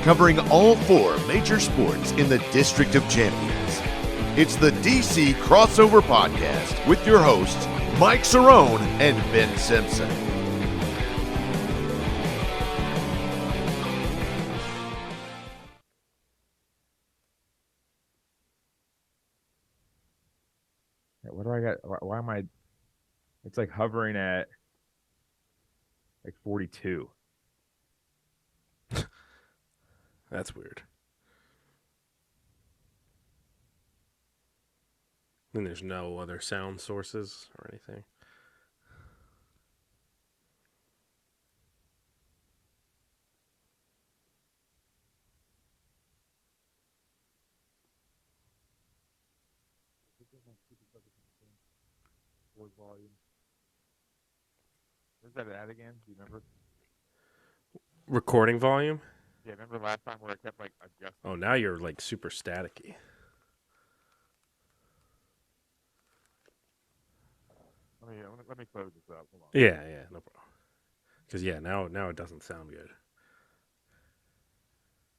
covering all 4 major sports in the District of Champions. It's the DC Crossover Podcast with your hosts, Mike Cerrone and Ben Simpson. What do I got? Why am I? It's like hovering at like 42. That's weird. And there's no other sound sources or anything. Volume. Where's that at again? Do you remember? Recording volume? Yeah, remember last time where I kept like adjusting? Oh, now you're like super staticky. Let me close this up. Hold on. Yeah, no problem. Because now it doesn't sound good.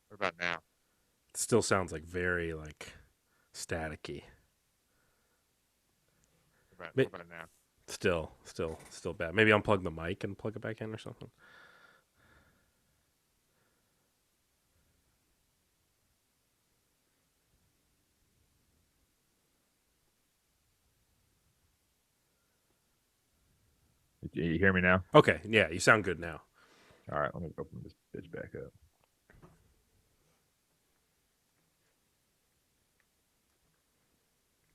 What about now? It still sounds like very like staticky. What about now? Still bad. Maybe unplug the mic and plug it back in or something. You hear me now? Okay, yeah, you sound good now. All right, let me open this bitch back up.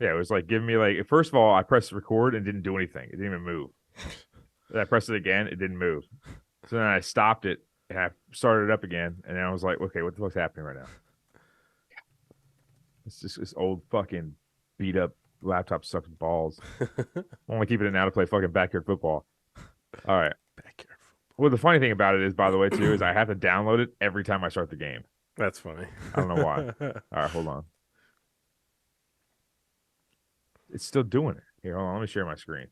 Yeah, it was like giving me like, first of all, I pressed record and didn't do anything. It didn't even move. Then I pressed it again, it didn't move. So then I stopped it and I started it up again, and then I was like, okay, what the fuck's happening right now? It's just this old fucking beat up laptop sucks balls. I'm only keeping it now to play fucking backyard football. All right. Backyard. Well, the funny thing about it is, by the way, too, is I have to download it every time I start the game. That's funny. I don't know why. All right, hold on. It's still doing it. Here, hold on. Let me share my screen.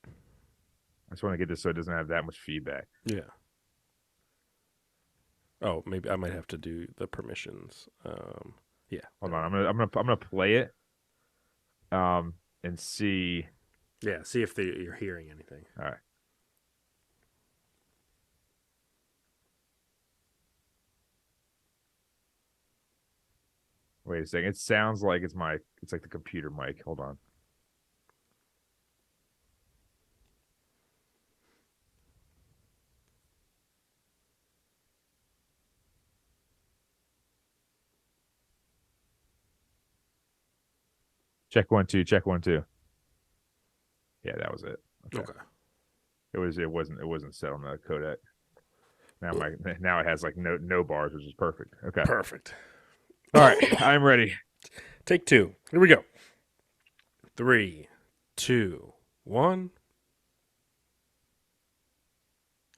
I just want to get this so it doesn't have that much feedback. Yeah. Oh, maybe I might have to do the permissions. Yeah. Hold on. I'm gonna play it. And see. Yeah. See if you're hearing anything. All right. Wait a second. It sounds like it's like the computer mic. Hold on. Check 1 2. Check 1 2. Yeah, that was it. Okay. It wasn't set on the codec. Now it has like no bars, which is perfect. Okay. Perfect. All right, I'm ready. Take 2. Here we go. 3, 2, 1.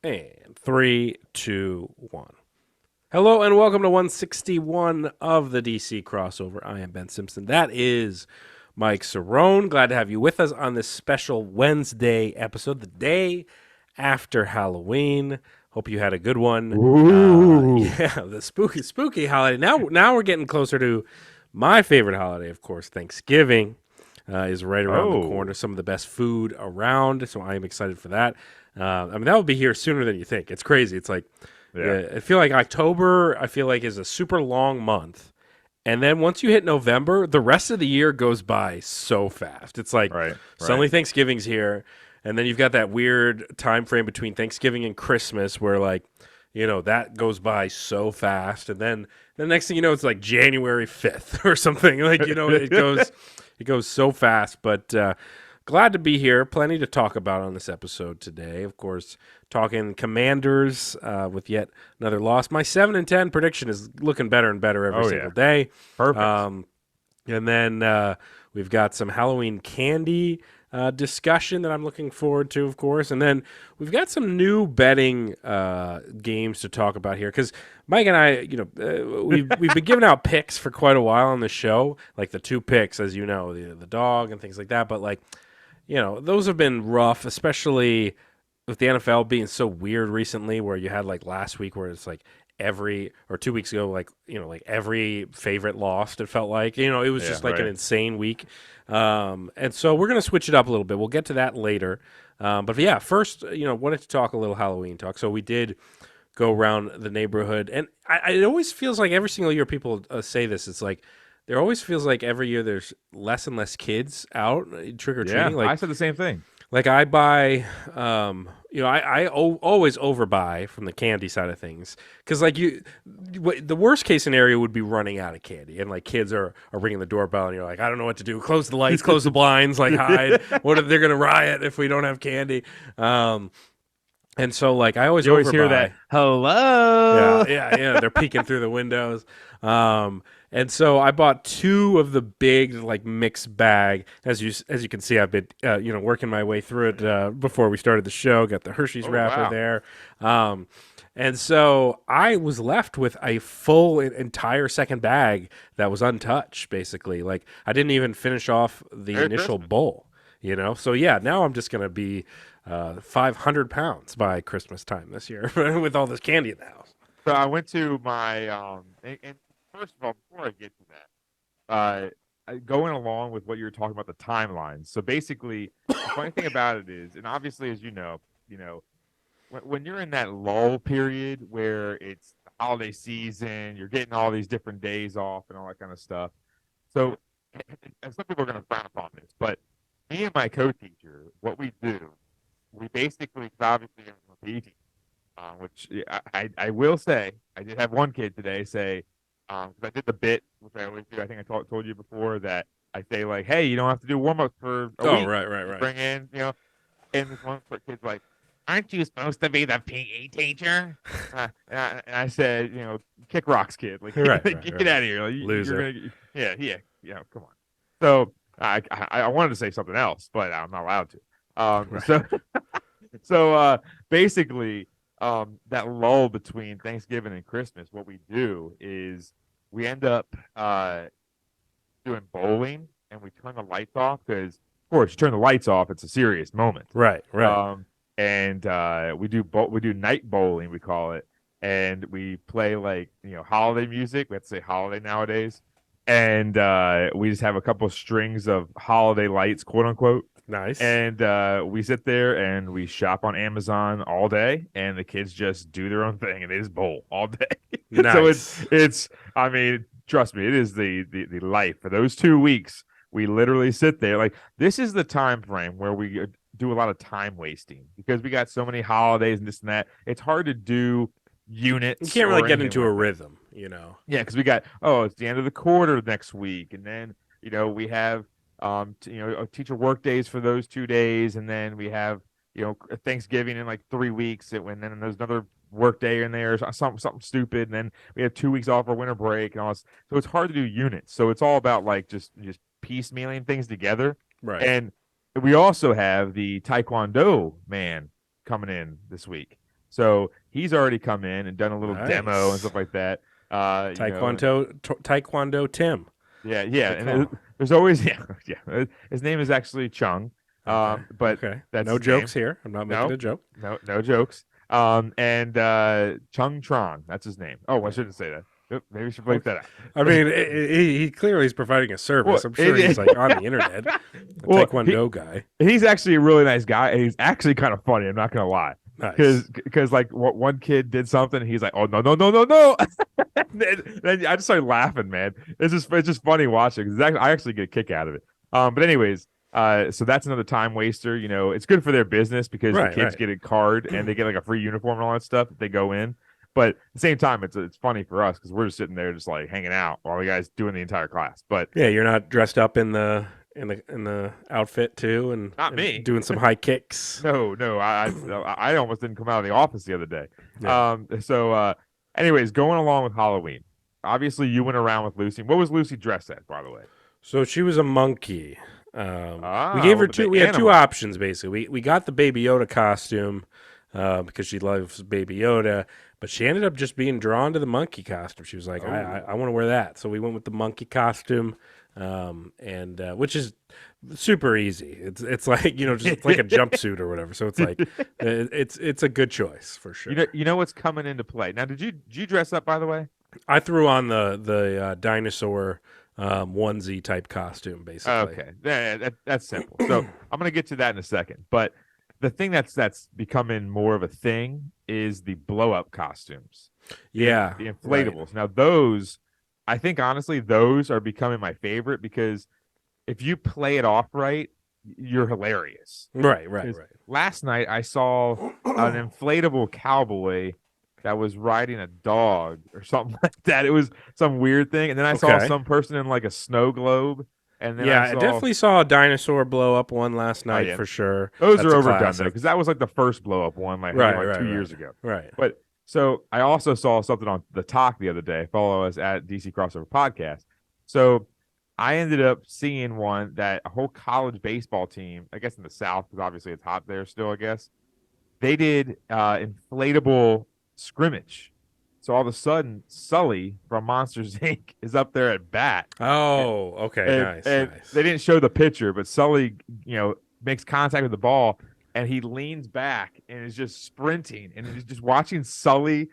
And 3, 2, 1. Hello and welcome to 161 of the DC Crossover. I am Ben Simpson. That is Mike Cerrone. Glad to have you with us on this special Wednesday episode, the day after Halloween. Hope you had a good one. Yeah, the spooky holiday. Now we're getting closer to my favorite holiday, of course, Thanksgiving. Is right around the corner. Some of the best food around, so I am excited for that. I mean, that will be here sooner than you think. It's crazy. It's like, I feel like October, is a super long month. And then once you hit November, the rest of the year goes by so fast. It's like suddenly Thanksgiving's here. And then you've got that weird time frame between Thanksgiving and Christmas where, like, you know, that goes by so fast. And then the next thing you know, it's like January 5th or something. Like, you know, it goes so fast. But glad to be here. Plenty to talk about on this episode today. Of course, talking Commanders with yet another loss. My 7-10 prediction is looking better and better every single day. Perfect. And then we've got some Halloween candy discussion that I'm looking forward to, of course. And then we've got some new betting games to talk about here because Mike and I, we've been giving out picks for quite a while on the show, like the 2 picks, as you know, the dog and things like that. But like, those have been rough, especially with the NFL being so weird recently, where you had like last week where it's like every, or 2 weeks ago, like, like every favorite lost, it felt like. It was Yeah, just like an right. insane week. And so we're going to switch it up a little bit. We'll get to that later. But yeah, first, wanted to talk a little Halloween talk. So we did go around the neighborhood, and it always feels like every single year people say this. It's like there always feels like every year there's less and less kids out trick or treating. Yeah, I said the same thing. Like I buy, always overbuy from the candy side of things because like the worst case scenario would be running out of candy and like kids are ringing the doorbell and you're like, I don't know what to do. Close the lights, close the blinds, like hide. What if they're gonna riot if we don't have candy? And so like I always You always overbuy. hear that. Hello. Yeah. They're peeking through the windows. And so I bought 2 of the big like mixed bag. As you can see, I've been working my way through it before we started the show. Got the Hershey's wrapper wow. there. And so I was left with a full entire second bag that was untouched. Basically, like I didn't even finish off the Merry initial Christmas. bowl. So yeah, now I'm just gonna be 500 pounds by Christmas time this year with all this candy in the house. So I went to my and first of all, before I get to that, going along with what you were talking about the timeline. So basically, the funny thing about it is, and obviously, as you know, when you're in that lull period where it's the holiday season, you're getting all these different days off and all that kind of stuff. So, and some people are going to frown upon this, but me and my co-teacher, what we do, we basically, obviously, I'm a PE teacher, which I will say, I did have one kid today say, because I did the bit, which I always do. I think I told you before that I say like, hey, you don't have to do warm ups for a week. Right. Bring in, and this one kid's like, aren't you supposed to be the PE teacher? And I said, kick rocks, kid. Like, Right. Get out of here, like, Loser. Yeah. Come on. So I wanted to say something else, but I'm not allowed to. Right. So basically, that lull between Thanksgiving and Christmas, what we do is we end up doing bowling, and we turn the lights off because, of course, you turn the lights off, it's a serious moment. Right. And we do night bowling, we call it, and we play like holiday music. We have to say holiday nowadays, and we just have a couple of strings of holiday lights, quote unquote. Nice. And we sit there and we shop on Amazon all day, and the kids just do their own thing and they just bowl all day. Nice. So it's I mean, trust me, it is the life for those 2 weeks. We literally sit there. Like, this is the time frame where we do a lot of time wasting because we got so many holidays and this and that. It's hard to do units. You can't really or get anything into like a that. rhythm, Yeah, because we got it's the end of the quarter next week, and then we have teacher work days for those 2 days, and then we have Thanksgiving in like 3 weeks, and then there's another work day in there, something stupid, and then we have 2 weeks off for winter break and all this. So it's hard to do units. So it's all about like just piecemealing things together. Right. And we also have the Taekwondo man coming in this week. So he's already come in and done a little demo and stuff like that. Taekwondo Tim. Yeah. And there's always his name is actually Chung. But okay. That's no jokes here. I'm not making a joke. No jokes. And Chung Tron, that's his name. Oh, I shouldn't say that. Maybe we should bleep that out. I mean, he clearly is providing a service. I'm sure he's like on the internet, a Taekwondo guy. He's actually a really nice guy, and he's actually kind of funny. I'm not gonna lie, nice. Because like one kid did something, and he's like, "Oh no!" Then I just started laughing, man. It's just funny watching. Because I actually get a kick out of it. But anyways, so that's another time waster. It's good for their business because the kids get a card and they get like a free uniform and all that stuff if they go in. But at the same time, it's funny for us because we're just sitting there just like hanging out while the guy's doing the entire class. But yeah, you're not dressed up in the outfit too, and not me doing some high kicks. No, I almost didn't come out of the office the other day. Yeah. Anyways, going along with Halloween, obviously you went around with Lucy. What was Lucy dressed as, by the way? So she was a monkey. We gave her two. We had two options basically. We got the Baby Yoda costume because she loves Baby Yoda. But she ended up just being drawn to the monkey costume. She was like, I want to wear that. So we went with the monkey costume, and which is super easy. It's like, just like a jumpsuit or whatever. So it's like it's a good choice for sure. You know what's coming into play now. Did you dress up, by the way? I threw on the dinosaur onesie type costume, basically. Okay, that's simple. So I'm gonna get to that in a second. But the thing that's becoming more of a thing is the blow up costumes. Yeah, the inflatables. Right. Now those, I think honestly, those are becoming my favorite because if you play it off right, you're hilarious. Right. Last night I saw an inflatable cowboy that was riding a dog or something like that. It was some weird thing. And then I saw some person in like a snow globe. And then I definitely saw a dinosaur blow up one last night for sure. Those are overdone though, because that was like the first blow up one like 2 years ago. Right. But so I also saw something on the talk the other day. Follow us at DC Crossover Podcast. So I ended up seeing one that a whole college baseball team, I guess in the South, because obviously it's hot there still, I guess, they did inflatable scrimmage. So all of a sudden, Sully from Monsters Inc. is up there at bat. Oh, okay, nice. Nice. They didn't show the picture, but Sully, makes contact with the ball, and he leans back and is just sprinting, and he's just watching Sully,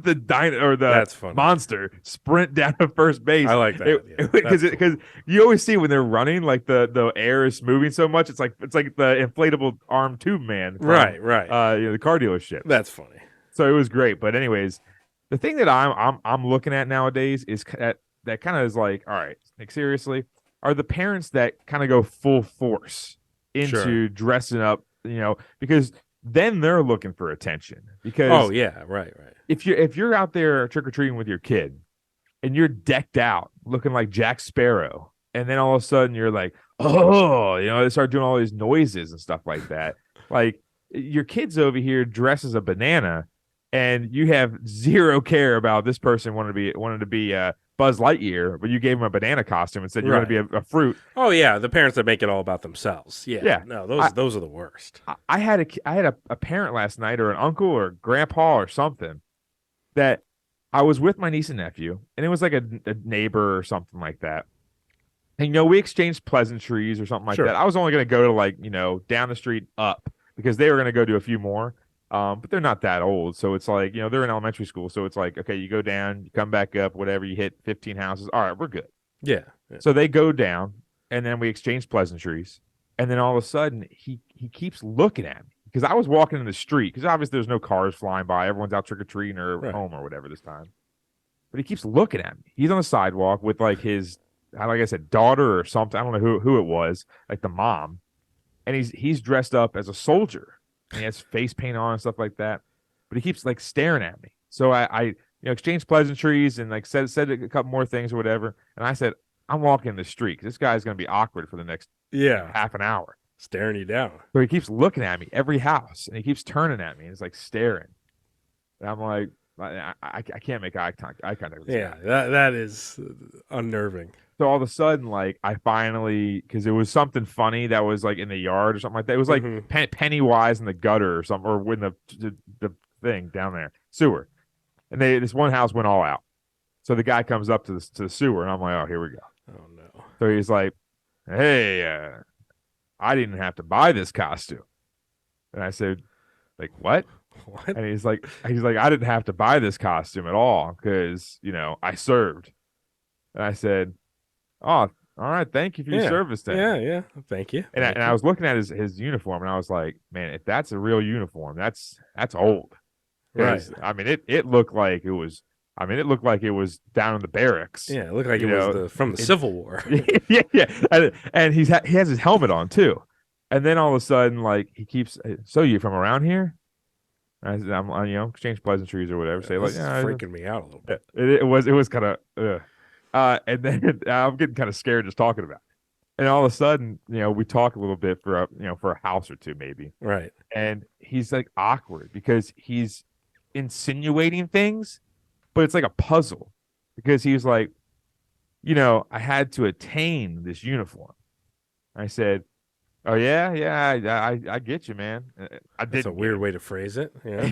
That's funny. monster, sprint down to first base. I like that because you always see when they're running, like the air is moving so much, it's like the inflatable arm tube man, from, right. The car dealership. That's funny. So it was great, but anyways, the thing that I'm looking at nowadays is that kind of is like, all right, like seriously, are the parents that kind of go full force into dressing up, because then they're looking for attention. Because right. If you're out there trick or treating with your kid, and you're decked out looking like Jack Sparrow, and then all of a sudden you're like, they start doing all these noises and stuff like that, like your kid's over here dressed as a banana. And you have zero care about this person wanted to be Buzz Lightyear, but you gave him a banana costume and said you're going to be a fruit. Oh yeah, the parents that make it all about themselves. Yeah. No, those are the worst. I had a parent last night, or an uncle or grandpa or something, that I was with my niece and nephew, and it was like a neighbor or something like that. And we exchanged pleasantries or something like that. I was only going to go to down the street up because they were going to go do a few more. But they're not that old, so it's like, they're in elementary school, so it's like, okay, you go down, you come back up, whatever, you hit 15 houses, all right, we're good. Yeah. So they go down, and then we exchange pleasantries, and then all of a sudden he keeps looking at me because I was walking in the street, because obviously there's no cars flying by, everyone's out trick or treating or home or whatever this time, but he keeps looking at me. He's on the sidewalk with like his, like I said, daughter or something. I don't know who it was, like the mom, and he's dressed up as a soldier. And he has face paint on and stuff like that, but he keeps like staring at me. So I exchanged pleasantries and like said a couple more things or whatever. And I said, I'm walking the street because this guy's going to be awkward for the next half an hour, staring you down. So he keeps looking at me every house, and he keeps turning at me, and it's like staring. And I'm like, I can't make eye contact with this guy. That is unnerving. So all of a sudden, like, I finally, because it was something funny that was like in the yard or something like that. It was like Pennywise in the gutter or something, or when the thing down there, sewer. And this one house went all out. So the guy comes up to the sewer, and I'm like, oh, here we go. Oh no. So he's like, hey, I didn't have to buy this costume. And I said, like, what? What? And he's like, I didn't have to buy this costume at all because I served. And I said, oh, all right, thank you for your service then. Yeah, thank you. And I was looking at his uniform, and I was like, man, if that's a real uniform, that's old. Right. I mean, it looked like it was. I mean, it looked like it was down in the barracks. Yeah, it looked like it was from the Civil War. yeah. And he has his helmet on too. And then all of a sudden, like, he keeps, so you from around here? And I'm exchange pleasantries or whatever. Say like, freaking me out a little bit. It was kind of, and then I'm getting kind of scared just talking about it. And all of a sudden, we talk a little bit for a house or two maybe. Right. And he's like awkward because he's insinuating things, but it's like a puzzle because he was like, I had to attain this uniform. I said, oh yeah, I get you, man. That's a weird way to phrase it. Yeah.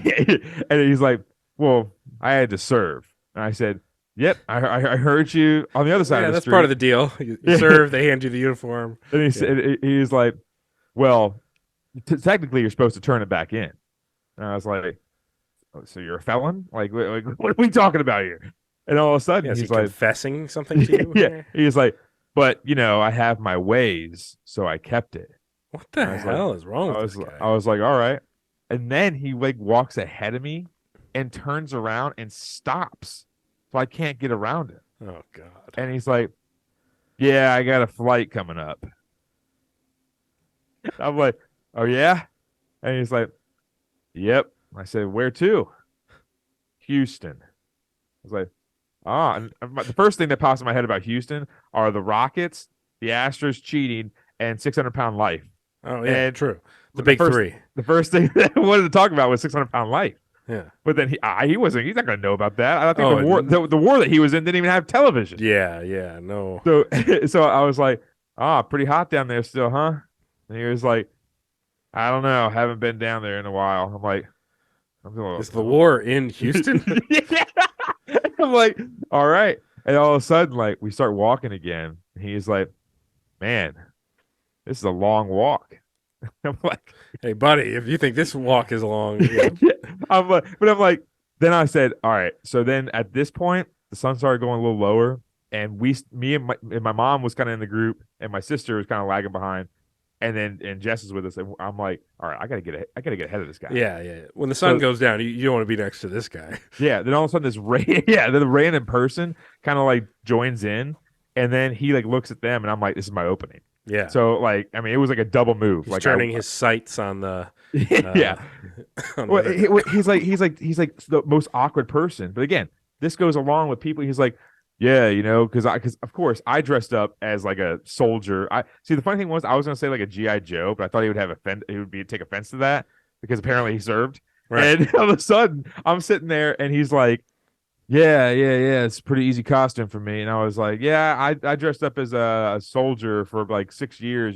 And he's like, well, I had to serve. And I said, yep, I heard you on the other side Yeah, of the that's street. part of the deal. You serve, they hand you the uniform. And he said, he's like, well, technically you're supposed to turn it back in. And I was like, oh, so you're a felon? Like, what are we talking about here? And all of a sudden, Yeah, is he's he like, confessing something to you? yeah. He's like, but I have my ways, so I kept it. What the I was hell is wrong I with was, this guy? I was like, all right. And then he like walks ahead of me and turns around and stops, so I can't get around him. Oh God. And he's like, yeah, I got a flight coming up. I'm like, oh yeah? And he's like, yep. I said, where to? Houston. I was like, and the first thing that pops in my head about Houston are the Rockets, the Astros cheating, and 600-pound life. Oh yeah, And true. The big three. The first thing that I wanted to talk about was 600-pound life. Yeah. But then he wasn't. He's not going to know about that. I think Oh, the war that he was in didn't even have television. Yeah, no. So I was like, pretty hot down there still, huh? And he was like, I don't know. Haven't been down there in a while. I'm like, Is the war in Houston? yeah. I'm like, all right. And all of a sudden, like, we start walking again. And he's like, man, this is a long walk. I'm like, Hey, buddy, if you think this walk is long, yeah. I'm like, then I said, all right. So then at this point, the sun started going a little lower, and me and my mom was kind of in the group, and my sister was kind of lagging behind, and Jess is with us, and I'm like, all right, I gotta get ahead of this guy. Yeah. When the sun goes down, you don't want to be next to this guy. Yeah. Then all of a sudden, the random person kind of like joins in, and then he like looks at them, and I'm like, this is my opening. Yeah. So like, I mean, it was like a double move. He's like turning his sights on the yeah. on Well, the- he's like the most awkward person. But again, this goes along with people. He's like, yeah, because of course I dressed up as like a soldier. I see. The funny thing was I was gonna say like a GI Joe, but I thought he would take offense to that because apparently he served. Right. And all of a sudden I'm sitting there and he's like, yeah, it's a pretty easy costume for me. And I was like, yeah, I dressed up as a soldier for like 6 years,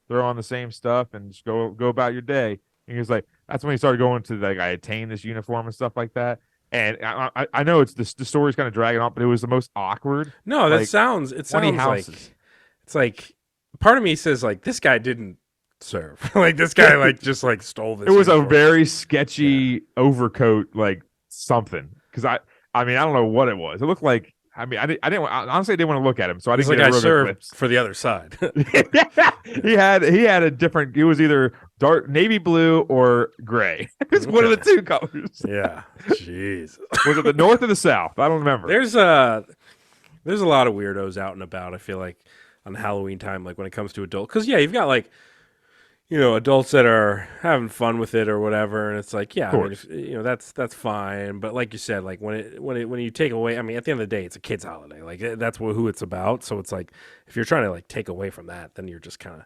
throw on the same stuff and just go about your day. And he was like, that's when he started going to like, I attained this uniform and stuff like that. And I know it's the story's kind of dragging on, but it was the most awkward. No, it like, sounds 20 like houses. it's like part of me says like this guy didn't serve. Like this guy like just like stole this. It was a uniform. very sketchy overcoat, like something. Because I mean, I don't know what it was. It looked like, I mean, I honestly didn't want to look at him, so I It's didn't like get a I real good served glimpse. for the other side. he had a different. It was either dark navy blue or gray. It's one of the two colors. Yeah. Jeez. Was it the north or the south? I don't remember. There's a lot of weirdos out and about, I feel like, on Halloween time, like when it comes to adults. Because yeah, you've got like, adults that are having fun with it or whatever, and it's like, yeah, I mean, if, that's fine. But like you said, like when you take away, I mean, at the end of the day, it's a kid's holiday. Like that's who it's about. So it's like if you're trying to like take away from that, then you're just kind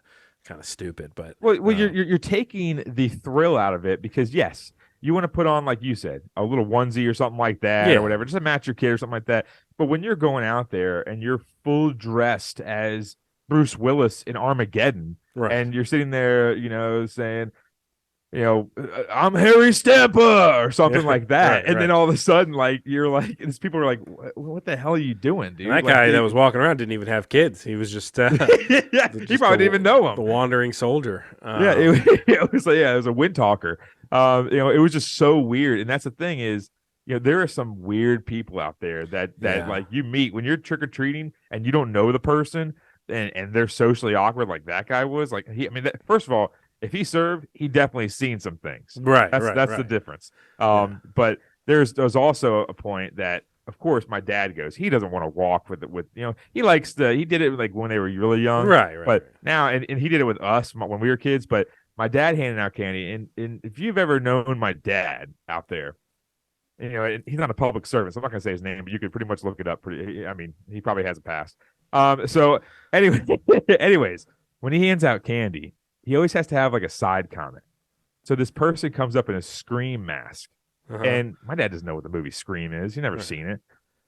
of stupid. But you're taking the thrill out of it because yes, you want to put on, like you said, a little onesie or something like that or whatever, just to match your kid or something like that. But when you're going out there and you're full dressed as Bruce Willis in Armageddon, right. and you're sitting there, saying, I'm Harry Stampa or something like that, and then all of a sudden, like you're like, these people are like, what the hell are you doing, dude? And that guy that was walking around didn't even have kids. He was just yeah, he probably didn't even know him. The wandering soldier. It was it was a wind talker. It was just so weird, and that's the thing is, there are some weird people out there that like you meet when you're trick or treating and you don't know the person. And they're socially awkward like that guy was. Like first of all, if he served, he definitely seen some things. Right. That's the difference. But there's also a point that, of course, my dad goes. He doesn't want to walk with he likes he did it like when they were really young. Right. But now, and he did it with us when we were kids. But my dad handed out candy, and if you've ever known my dad out there, he's not a public servant, so I'm not gonna say his name, but you could pretty much look it up. He probably has a past. So anyways, when he hands out candy, he always has to have like a side comment. So this person comes up in a Scream mask, and my dad doesn't know what the movie Scream is. He's never seen it.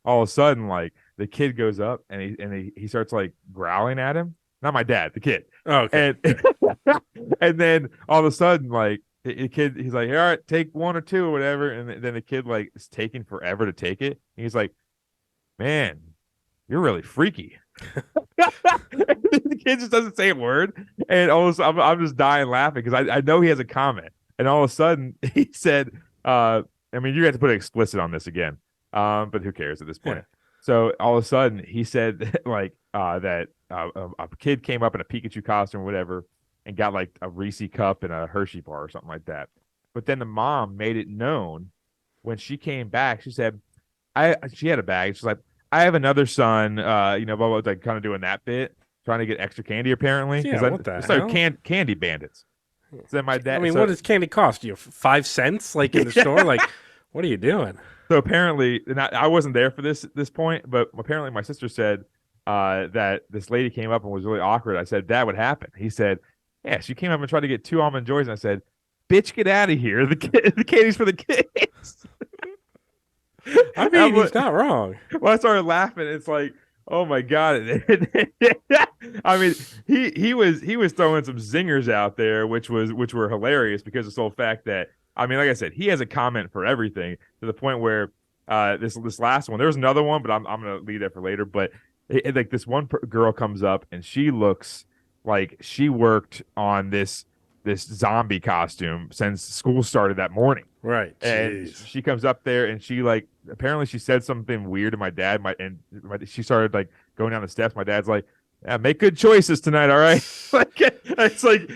All of a sudden, like the kid goes up and he starts like growling at him. Not my dad, the kid. Oh, okay. And and then all of a sudden, like the kid, he's like, all right, take one or two or whatever. And then the kid like is taking forever to take it. And he's like, man, you're really freaky. The kid just doesn't say a word. And all of a sudden, I'm just dying laughing because I know he has a comment. And all of a sudden he said, I mean, you have to put it explicit on this again. But who cares at this point? Yeah. So all of a sudden he said like that a kid came up in a Pikachu costume or whatever and got like a Reese cup and a Hershey bar or something like that. But then the mom made it known when she came back. She said, she had a bag. She's like, I have another son, blah, blah, like kind of doing that bit, trying to get extra candy apparently. Yeah, what the it's hell? like candy bandits. So then my dad. I mean, so, what does candy cost you? 5 cents, like in the store? Like, what are you doing? So apparently, and I wasn't there for this point, but apparently my sister said that this lady came up and was really awkward. I said that would happen. He said, yeah, she came up and tried to get 2 almond joys, and I said, bitch, get out of here. The candy's for the kids. I mean, he's not wrong. Well, I started laughing. It's like, oh my god! I mean, he was throwing some zingers out there, which were hilarious because of the sole fact that, I mean, like I said, he has a comment for everything to the point where this last one, there was another one, but I'm gonna leave that for later. But like this one girl comes up and she looks like she worked on this zombie costume since school started that morning. Right. And Jeez. she comes up there and she like apparently she said something weird to my dad. She started like going down the steps. My dad's like, yeah, make good choices tonight, all right? Like it's like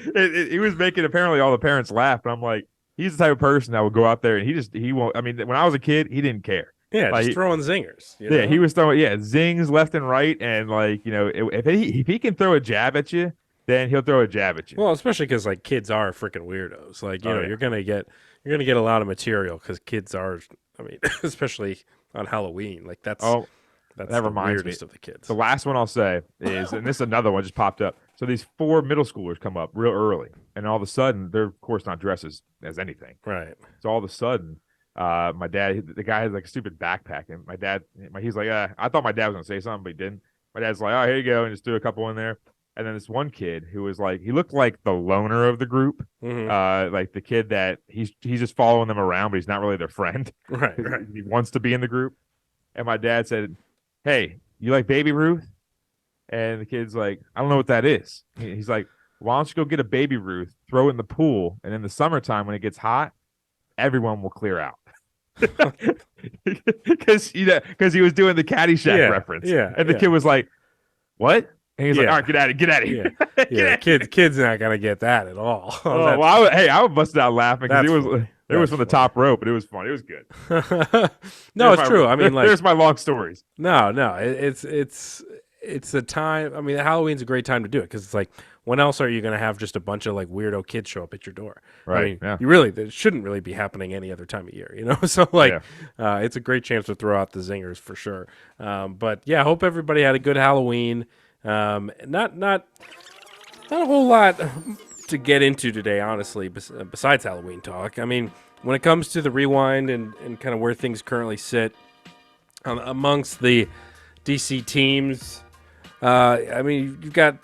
he was making apparently all the parents laugh, but I'm like, he's the type of person that would go out there and he won't. I mean, when I was a kid, he didn't care. Yeah, like, just throwing zingers. You yeah, know? he was throwing zings left and right, and like if he can throw a jab at you, then he'll throw a jab at you. Well, especially because like kids are freaking weirdos. Like Yeah. you're gonna get a lot of material because kids are. I mean, especially on Halloween, like that's that the reminds me. weirdest of the kids. The last one I'll say is, and this is another one just popped up. So these 4 middle schoolers come up real early, and all of a sudden they're of course not dressed as anything. Right. So all of a sudden, my dad, the guy has like a stupid backpack, and he's like, I thought my dad was gonna say something, but he didn't. My dad's like, oh, here you go, and just threw a couple in there. And then this one kid who was like, he looked like the loner of the group, like the kid that he's just following them around, but he's not really their friend. Right. He wants to be in the group. And my dad said, hey, you like Baby Ruth? And the kid's like, I don't know what that is. He's like, why don't you go get a Baby Ruth, throw it in the pool, and in the summertime when it gets hot, everyone will clear out. Because he was doing the Caddyshack reference. Yeah. And the kid was like, what? And he's like, Yeah. all right, get out of here. Yeah. Kids not gonna get that at all. Oh, well, I was busted out laughing because it was from the top rope, but it was fun. It was good. No, it's true. I mean, like, there's my long stories. No, it's a time. I mean, Halloween's a great time to do it because it's like, when else are you going to have just a bunch of like weirdo kids show up at your door? Right. I mean, yeah. it shouldn't really be happening any other time of year, you know? So like, it's a great chance to throw out the zingers for sure. But yeah, I hope everybody had a good Halloween. Not a whole lot to get into today, honestly, besides Halloween talk. I mean, when it comes to the rewind and kind of where things currently sit amongst the DC teams, I mean, you've got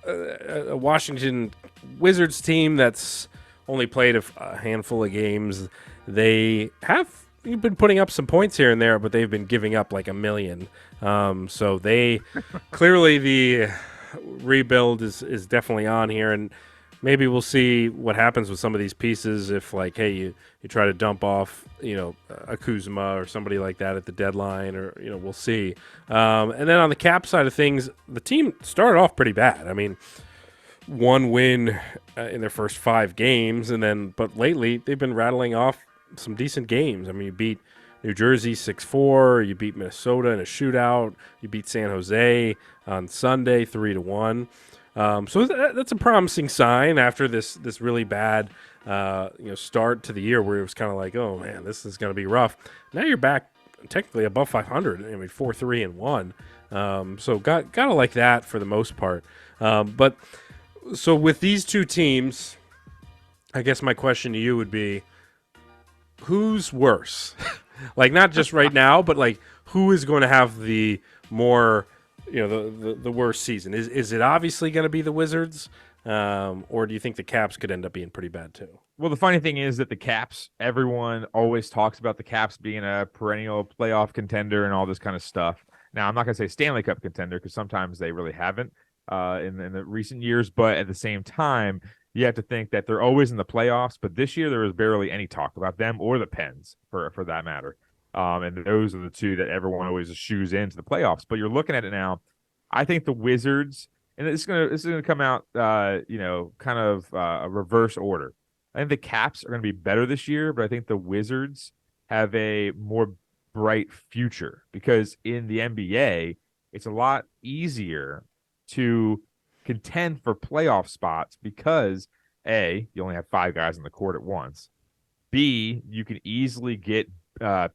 a Washington Wizards team that's only played a handful of games. They have been putting up some points here and there, but they've been giving up like 1 million. So they clearly the rebuild is definitely on here, and maybe we'll see what happens with some of these pieces if like, hey, you try to dump off, a Kuzma or somebody like that at the deadline, or, we'll see. And then on the Cap side of things, the team started off pretty bad. I mean, 1 win in their first 5 games, but lately they've been rattling off some decent games. I mean, you beat New Jersey 6-4, you beat Minnesota in a shootout, you beat San Jose on Sunday 3-1. So that's a promising sign after this really bad start to the year where it was kind of like, oh man, this is going to be rough. Now you're back technically above 500. I mean, 4-3-1. So gotta like that for the most part. But so with these two teams, I guess my question to you would be, who's worse? Like, not just right now, but like, who is going to have the more, the worst season? Is it obviously going to be the Wizards, or do you think the Caps could end up being pretty bad too? Well, the funny thing is that the Caps, everyone always talks about the Caps being a perennial playoff contender and all this kind of stuff. Now, I'm not going to say Stanley Cup contender because sometimes they really haven't in the recent years. But at the same time, you have to think that they're always in the playoffs. But this year, there was barely any talk about them or the Pens, for that matter. And those are the two that everyone always shoes into the playoffs. But you're looking at it now. I think the Wizards, and this is gonna come out, kind of a reverse order. I think the Caps are going to be better this year, but I think the Wizards have a more bright future because in the NBA, it's a lot easier to contend for playoff spots because A, you only have 5 guys on the court at once. B, you can easily get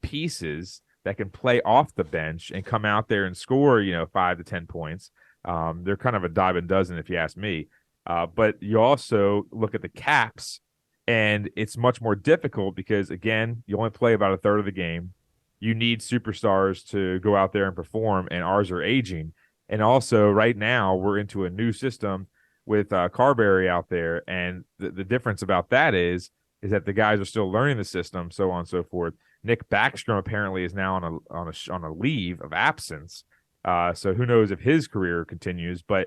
pieces that can play off the bench and come out there and score, 5 to 10 points. They're kind of a dime a dozen, if you ask me. But you also look at the Caps, and it's much more difficult because, again, you only play about a third of the game. You need superstars to go out there and perform, and ours are aging. And also, right now, we're into a new system with Carberry out there, and the difference about that is that the guys are still learning the system, so on and so forth. Nick Backstrom apparently is now on a leave of absence, so who knows if his career continues. But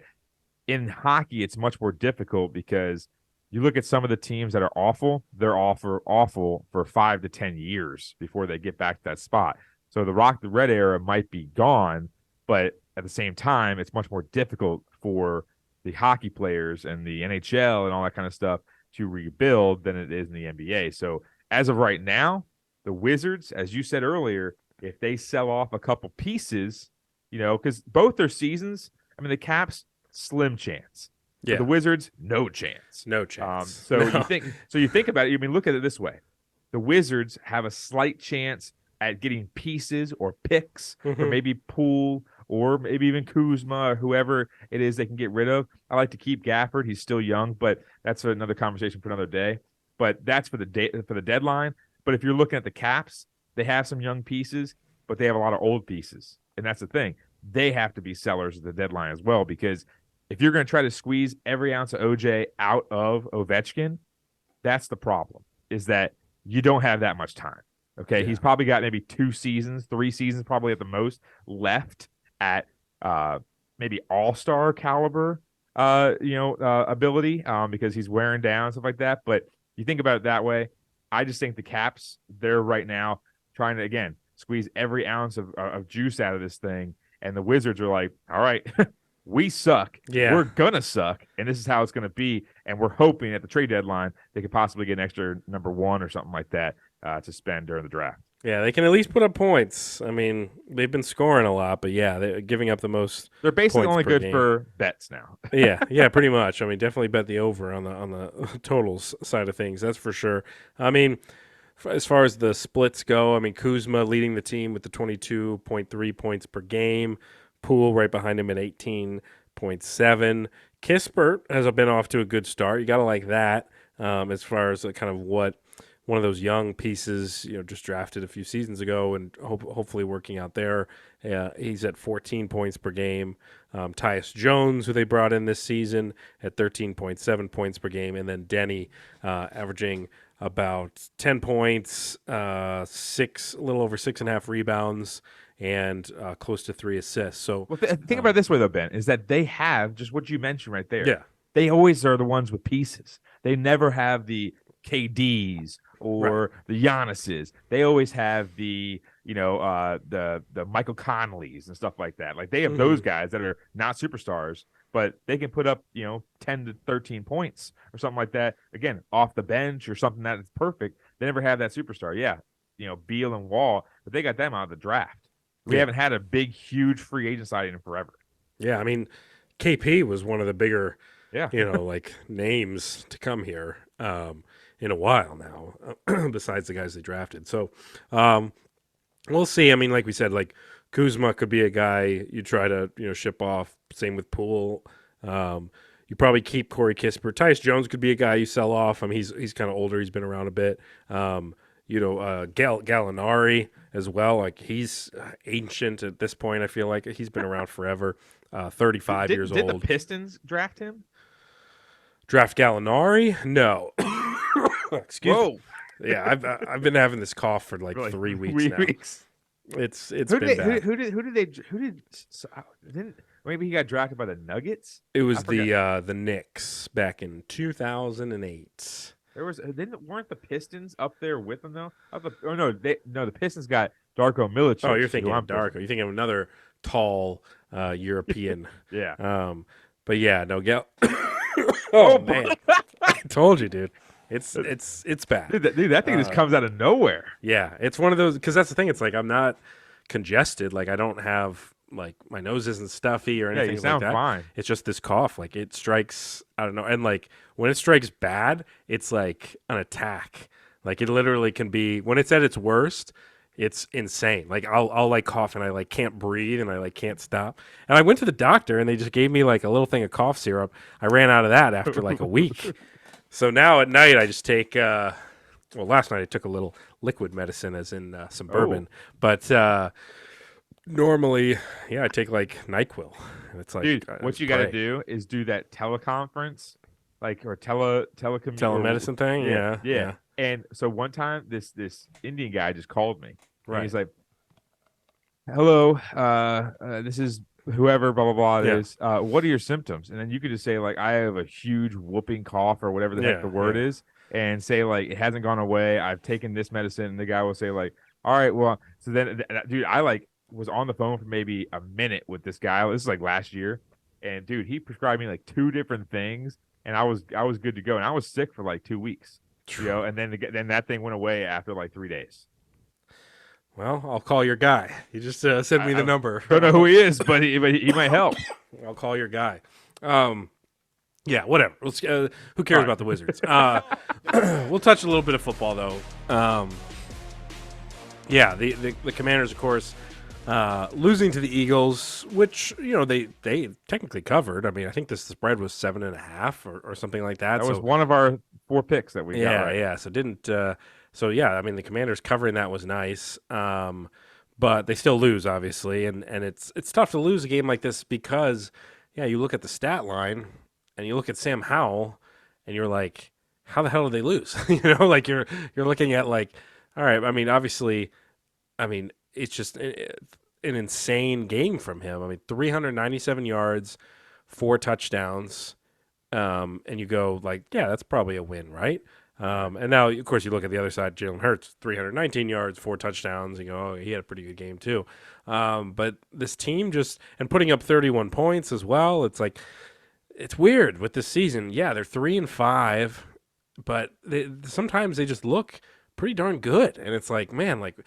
in hockey, it's much more difficult because you look at some of the teams that are awful, they're awful for 5 to 10 years before they get back to that spot. So the Rock the Red era might be gone, but at the same time, it's much more difficult for the hockey players and the NHL and all that kind of stuff to rebuild than it is in the NBA. So as of right now, the Wizards, as you said earlier, if they sell off a couple pieces, because both their seasons, the Caps, slim chance. Yeah. For the Wizards, no chance. No chance. So No. you think about it. Look at it this way: the Wizards have a slight chance at getting pieces or picks, or maybe Poole, or maybe even Kuzma, or whoever it is they can get rid of. I like to keep Gafford; he's still young, but that's another conversation for another day. But that's for the deadline. But if you're looking at the Caps, they have some young pieces, but they have a lot of old pieces, and that's the thing. They have to be sellers at the deadline as well, because if you're going to try to squeeze every ounce of OJ out of Ovechkin, that's the problem, is that you don't have that much time. Okay. Yeah. He's probably got maybe 2 seasons, 3 seasons, probably at the most left at maybe all-star caliber, ability, because he's wearing down and stuff like that. But you think about it that way. I just think the Caps, they're right now trying to, again, squeeze every ounce of juice out of this thing. And the Wizards are like, all right, we suck. Yeah. We're going to suck. And this is how it's going to be. And we're hoping at the trade deadline they could possibly get an extra number 1 or something like that to spend during the draft. Yeah, they can at least put up points. They've been scoring a lot, but yeah, they're giving up the most. They're basically only good game. for bets now. yeah, pretty much. Definitely bet the over on the totals side of things. That's for sure. As far as the splits go, Kuzma leading the team with the 22.3 points per game. Poole right behind him at 18.7. Kispert has been off to a good start. You got to like that as far as kind of what one of those young pieces, just drafted a few seasons ago and hopefully working out there. He's at 14 points per game. Tyus Jones, who they brought in this season, at 13.7 points per game. And then Denny averaging about 10 points, a little over 6.5 rebounds, and close to 3 assists. So think about it this way, though, Ben, is that they have just what you mentioned right there. Yeah. They always are the ones with pieces. They never have the KDs or the Giannis's. They always have the the Michael Conleys and stuff like that. Like they have those guys that are not superstars, but they can put up 10 to 13 points or something like that. Again, off the bench or something that is perfect. They never have that superstar. Yeah, Beal and Wall, but they got them out of the draft. We haven't had a big, huge free agent signing in forever. Yeah, KP was one of the bigger, yeah, names to come here in a while now, besides the guys they drafted. So we'll see. Like we said, Kuzma could be a guy you try to ship off. Same with Poole. You probably keep Corey Kispert. Tyus Jones could be a guy you sell off. He's kind of older. He's been around a bit. Gallinari as well. He's ancient at this point. I feel like he's been around forever. 35 years old. Did the Pistons draft him? Draft Gallinari? No. Excuse Whoa. me. Yeah, I've been having this cough for like Really? 3 weeks Three now. weeks. It's Who been did bad. who did didn't maybe he got drafted by the Nuggets? It I was forgot. the Knicks back in 2008. There was weren't the Pistons up there with them though? The Pistons got Darko Milicic. Oh, you're who thinking I'm of Darko. You're thinking of another tall European. Yeah. But yeah, no, oh man, I told you, dude. It's bad. Dude, that thing just comes out of nowhere. Yeah, it's one of those because that's the thing. It's like I'm not congested. Like I don't have like my nose isn't stuffy or Yeah, anything you sound like that. fine. It's just this cough. Like it strikes. I don't know. And like when it strikes bad, it's like an attack. Like it literally can be when it's at its worst. It's insane. Like I'll like cough and I like can't breathe and I like can't stop. And I went to the doctor and they just gave me like a little thing of cough syrup. I ran out of that after like a week. So now at night I just take last night I took a little liquid medicine as in some bourbon. But normally, yeah, I take like NyQuil. And it's like Dude, what it's you got to great. do is do that teleconference, like or telecom Telemedicine thing? Yeah. And so one time, this Indian guy just called me. And Right. he's like, "Hello, this is whoever, blah blah blah. It Yeah. is. What are your symptoms?" And then you could just say like, "I have a huge whooping cough" or whatever the heck Yeah, the word yeah. is, and say like, "It hasn't gone away. I've taken this medicine." And the guy will say like, "All right, well." So then, dude, I like was on the phone for maybe a minute with this guy. This is like last year, and dude, he prescribed me like 2 different things, and I was good to go, and I was sick for like 2 weeks. And then that thing went away after like 3 days. Well, I'll call your guy. You just send me the number. Don't know who he is, but he might help. I'll call your guy. Yeah, whatever. Let's, who cares about the Wizards? We'll touch a little bit of football though. Yeah, the Commanders, of course, losing to the Eagles, which they technically covered. I mean, I think the spread was 7.5 or something like that. That was one of our 4 picks that we got right. Yeah. So didn't. So yeah, I mean, the Commanders covering that was nice. But they still lose, obviously, and it's tough to lose a game like this because you look at the stat line and you look at Sam Howell and you're like, how the hell did they lose? Like you're looking at like, all right, I mean, obviously, it's just an insane game from him. I mean, 397 yards, 4 touchdowns, and you go like, yeah, that's probably a win, right? And now, of course, you look at the other side, Jalen Hurts, 319 yards, 4 touchdowns. You go, oh, he had a pretty good game too. But this team and putting up 31 points as well, it's like, it's weird with this season. Yeah, they're 3-5, but sometimes they just look pretty darn good. And it's like, man, like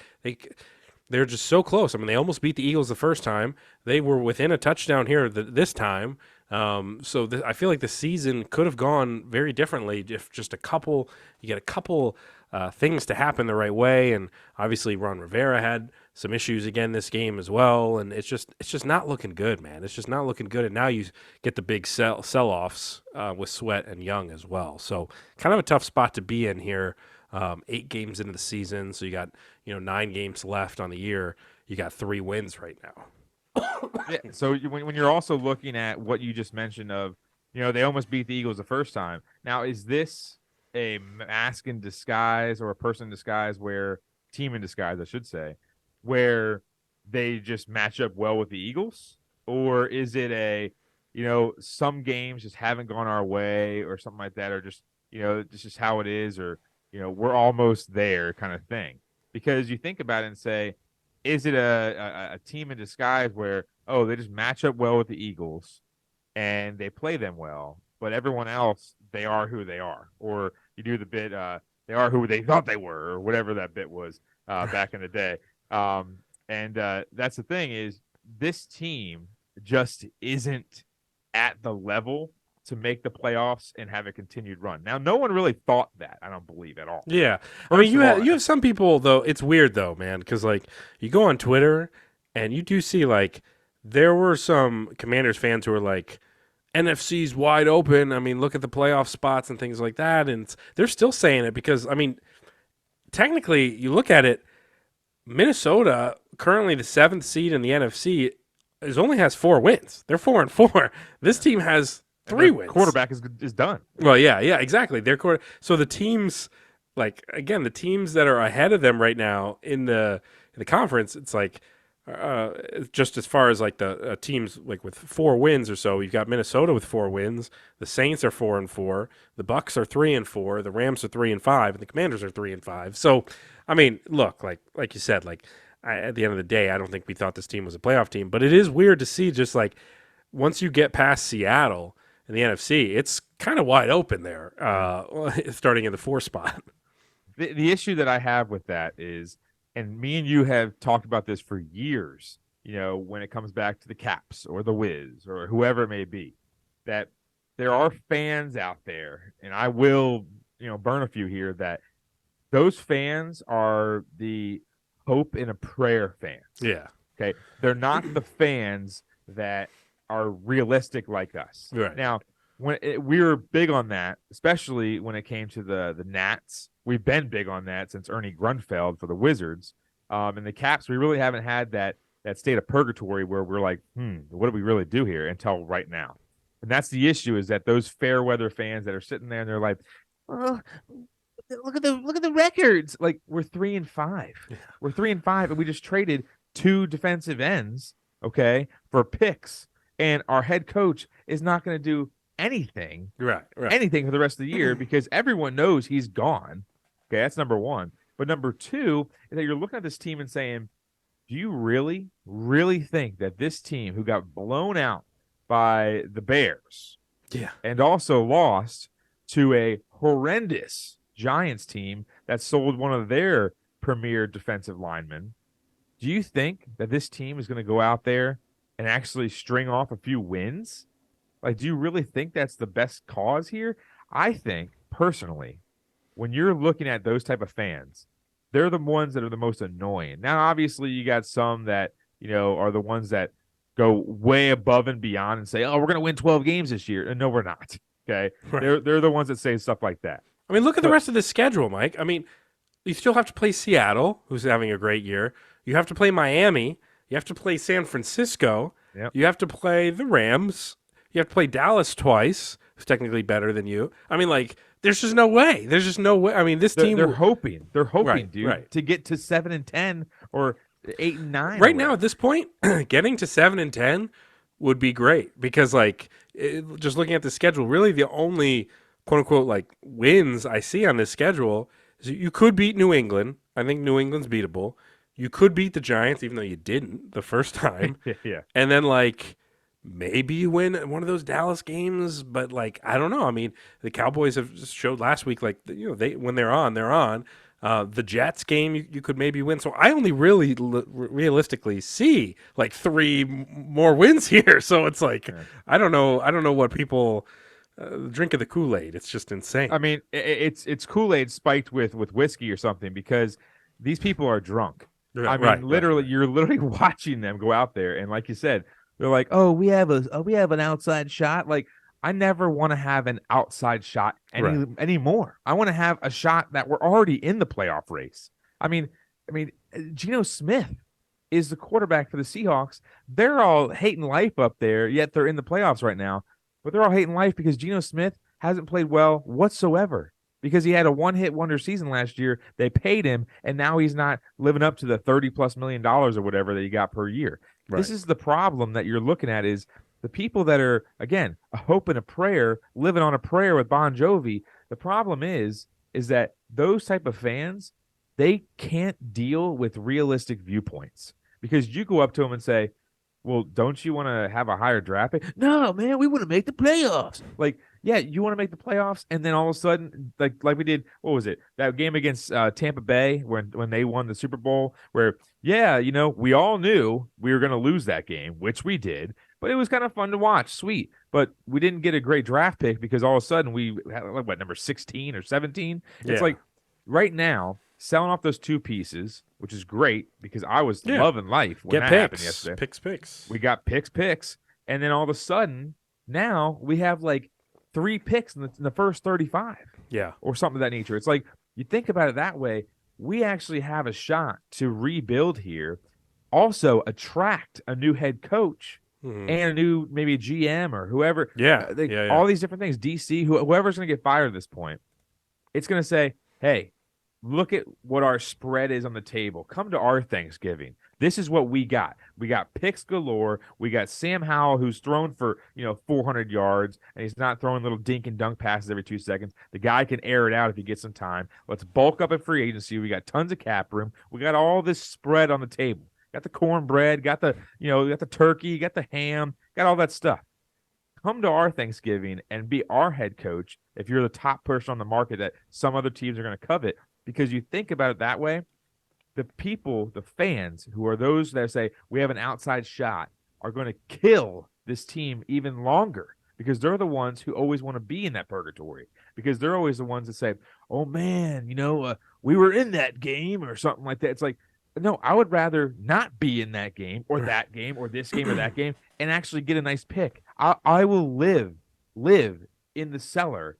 they're just so close. I mean, they almost beat the Eagles the first time. They were within a touchdown here this time. So I feel like the season could have gone very differently if just you get a couple things to happen the right way. And obviously Ron Rivera had some issues again this game as well. And it's just not looking good, man. It's just not looking good. And now you get the big sell-offs with Sweat and Young as well. So kind of a tough spot to be in here. 8 games into the season. So you got, 9 games left on the year. You got 3 wins right now. Yeah, so when you're also looking at what you just mentioned of, they almost beat the Eagles the first time. Now, is this a mask in disguise or a person in disguise team in disguise, I should say, where they just match up well with the Eagles? Or is it some games just haven't gone our way or something like that, or just, it's just how it is, or, we're almost there kind of thing? Because you think about it and say, is it a team in disguise where, they just match up well with the Eagles and they play them well, but everyone else, they are who they are? Or you do the bit, they are who they thought they were, or whatever that bit was back in the day. And that's the thing is this team just isn't at the level to make the playoffs and have a continued run. Now, no one really thought that, I don't believe at all. Yeah. I mean, you have some people, though. It's weird, though, man, because, like, you go on Twitter and you do see, like, there were some Commanders fans who were like, NFC's wide open. I mean, look at the playoff spots and things like that. And they're still saying it because, I mean, technically, you look at it, Minnesota, currently the 7th seed in the NFC, only has 4 wins. They're 4-4. This team has 3 wins. Quarterback is done. Well, yeah, exactly. So the teams like again, the teams that are ahead of them right now in the conference, it's like just as far as like the teams like with 4 wins or so, you've got Minnesota with 4 wins. The Saints are 4-4. The Bucks are 3-4. The Rams are 3-5, and the Commanders are 3-5. So, I mean, look, like you said, like at the end of the day, I don't think we thought this team was a playoff team, but it is weird to see just like once you get past Seattle in the NFC, it's kind of wide open there, starting in the 4 spot. The issue that I have with that is, and me and you have talked about this for years, when it comes back to the Caps or the Wiz or whoever it may be, that there are fans out there, and I will, burn a few here, that those fans are the hope and a prayer fans. Yeah. Okay. They're not the fans that are realistic like us. Right. Now, we were big on that, especially when it came to the Nats. We've been big on that since Ernie Grunfeld for the Wizards. And the Caps, we really haven't had that state of purgatory where we're like, what do we really do here until right now? And that's the issue, is that those fair weather fans that are sitting there and they're like, oh, look at the records. Like, we're 3-5. Yeah. We're 3-5, and we just traded 2 defensive ends, okay, for picks. And our head coach is not going to do anything for the rest of the year because everyone knows he's gone. Okay, that's number one. But number two is that you're looking at this team and saying, do you really, really think that this team who got blown out by the Bears and also lost to a horrendous Giants team that sold one of their premier defensive linemen, do you think that this team is going to go out there and actually string off a few wins? Like, do you really think that's the best cause here? I think, personally, when you're looking at those type of fans, they're the ones that are the most annoying. Now, obviously, you got some that, are the ones that go way above and beyond and say, oh, we're going to win 12 games this year. And no, we're not. Okay. Right. They're the ones that say stuff like that. I mean, look at the rest of the schedule, Mike. I mean, you still have to play Seattle, who's having a great year. You have to play Miami. You have to play San Francisco. Yep. You have to play the Rams. You have to play Dallas twice, who's technically better than you. I mean, like, there's just no way. There's just no way. I mean, this team. They're hoping, right, dude, to get to 7-10 or 8-9. Right now, at this point, getting to 7-10 would be great because, like, just looking at the schedule, really the only quote unquote like wins I see on this schedule is you could beat New England. I think New England's beatable. You could beat the Giants, even though you didn't the first time. Yeah. And then, like, maybe you win one of those Dallas games, but, like, I don't know. I mean, the Cowboys have just showed last week, like, they when they're on, they're on. The Jets game, you could maybe win. So I only really realistically see, like, 3 more wins here. So it's like, I don't know what people drink of the Kool-Aid. It's just insane. I mean, it's Kool-Aid spiked with whiskey or something because these people are drunk. I mean, literally, you're literally watching them go out there, and like you said, they're like, "Oh, we have an outside shot." Like, I never want to have an outside shot anymore. I want to have a shot that we're already in the playoff race. I mean, Geno Smith is the quarterback for the Seahawks. They're all hating life up there, yet they're in the playoffs right now. But they're all hating life because Geno Smith hasn't played well whatsoever. Because he had a one-hit wonder season last year. They paid him, and now he's not living up to the $30+ million or whatever that he got per year. Right. This is the problem that you're looking at, is the people that are, again, a hope and a prayer, living on a prayer with Bon Jovi. The problem is that those type of fans, they can't deal with realistic viewpoints. Because you go up to them and say, well, don't you want to have a higher draft pick? No, man, we want to make the playoffs. Like, yeah, you want to make the playoffs, and then all of a sudden, like we did, what was it? That game against Tampa Bay when they won the Super Bowl, where, we all knew we were going to lose that game, which we did, but it was kind of fun to watch, sweet. But we didn't get a great draft pick because all of a sudden we had, number 16 or 17? Yeah. It's like, right now, selling off those 2 pieces, which is great because I was loving life when that happened yesterday. Picks. We got picks. And then all of a sudden, now we have like 3 picks in the first 35. Yeah. Or something of that nature. It's like, you think about it that way, we actually have a shot to rebuild here, also attract a new head coach and a new maybe a GM or whoever. Yeah. All these different things. DC, whoever's going to get fired at this point, it's going to say, hey, look at what our spread is on the table. Come to our Thanksgiving. This is what we got. We got picks galore. We got Sam Howell, who's thrown for 400 yards, and he's not throwing little dink and dunk passes every 2 seconds. The guy can air it out if he gets some time. Let's bulk up at free agency. We got tons of cap room. We got all this spread on the table. Got the cornbread. Got the got the turkey. Got the ham. Got all that stuff. Come to our Thanksgiving and be our head coach if you're the top person on the market that some other teams are going to covet. Because you think about it that way, the people, the fans, who are those that say we have an outside shot, are going to kill this team even longer because they're the ones who always want to be in that purgatory. Because they're always the ones that say, oh, man, we were in that game or something like that. It's like, no, I would rather not be in that game or that game or this game or that game and actually get a nice pick. I will live in the cellar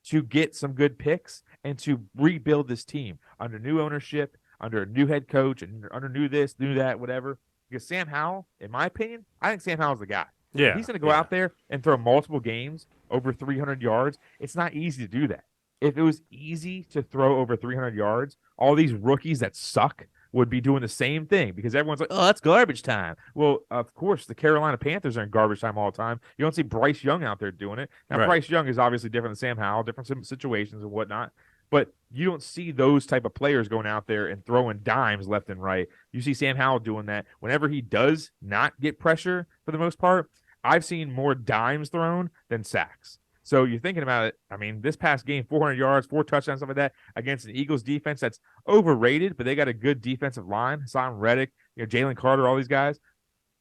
to get some good picks and to rebuild this team under new ownership, under a new head coach, and under new this, new that, whatever. Because Sam Howell, in my opinion, I think Sam Howell's the guy. Yeah, he's going to go out there and throw multiple games over 300 yards. It's not easy to do that. If it was easy to throw over 300 yards, all these rookies that suck would be doing the same thing because everyone's like, oh, that's garbage time. Well, of course, the Carolina Panthers are in garbage time all the time. You don't see Bryce Young out there doing it. Now, Bryce Young is obviously different than Sam Howell, different situations and whatnot. But you don't see those type of players going out there and throwing dimes left and right. You see Sam Howell doing that. Whenever he does not get pressure for the most part, I've seen more dimes thrown than sacks. So you're thinking about it. I mean, this past game, 400 yards, 4 touchdowns, stuff like that, against an Eagles defense that's overrated, but they got a good defensive line. Hassan Reddick, Jalen Carter, all these guys.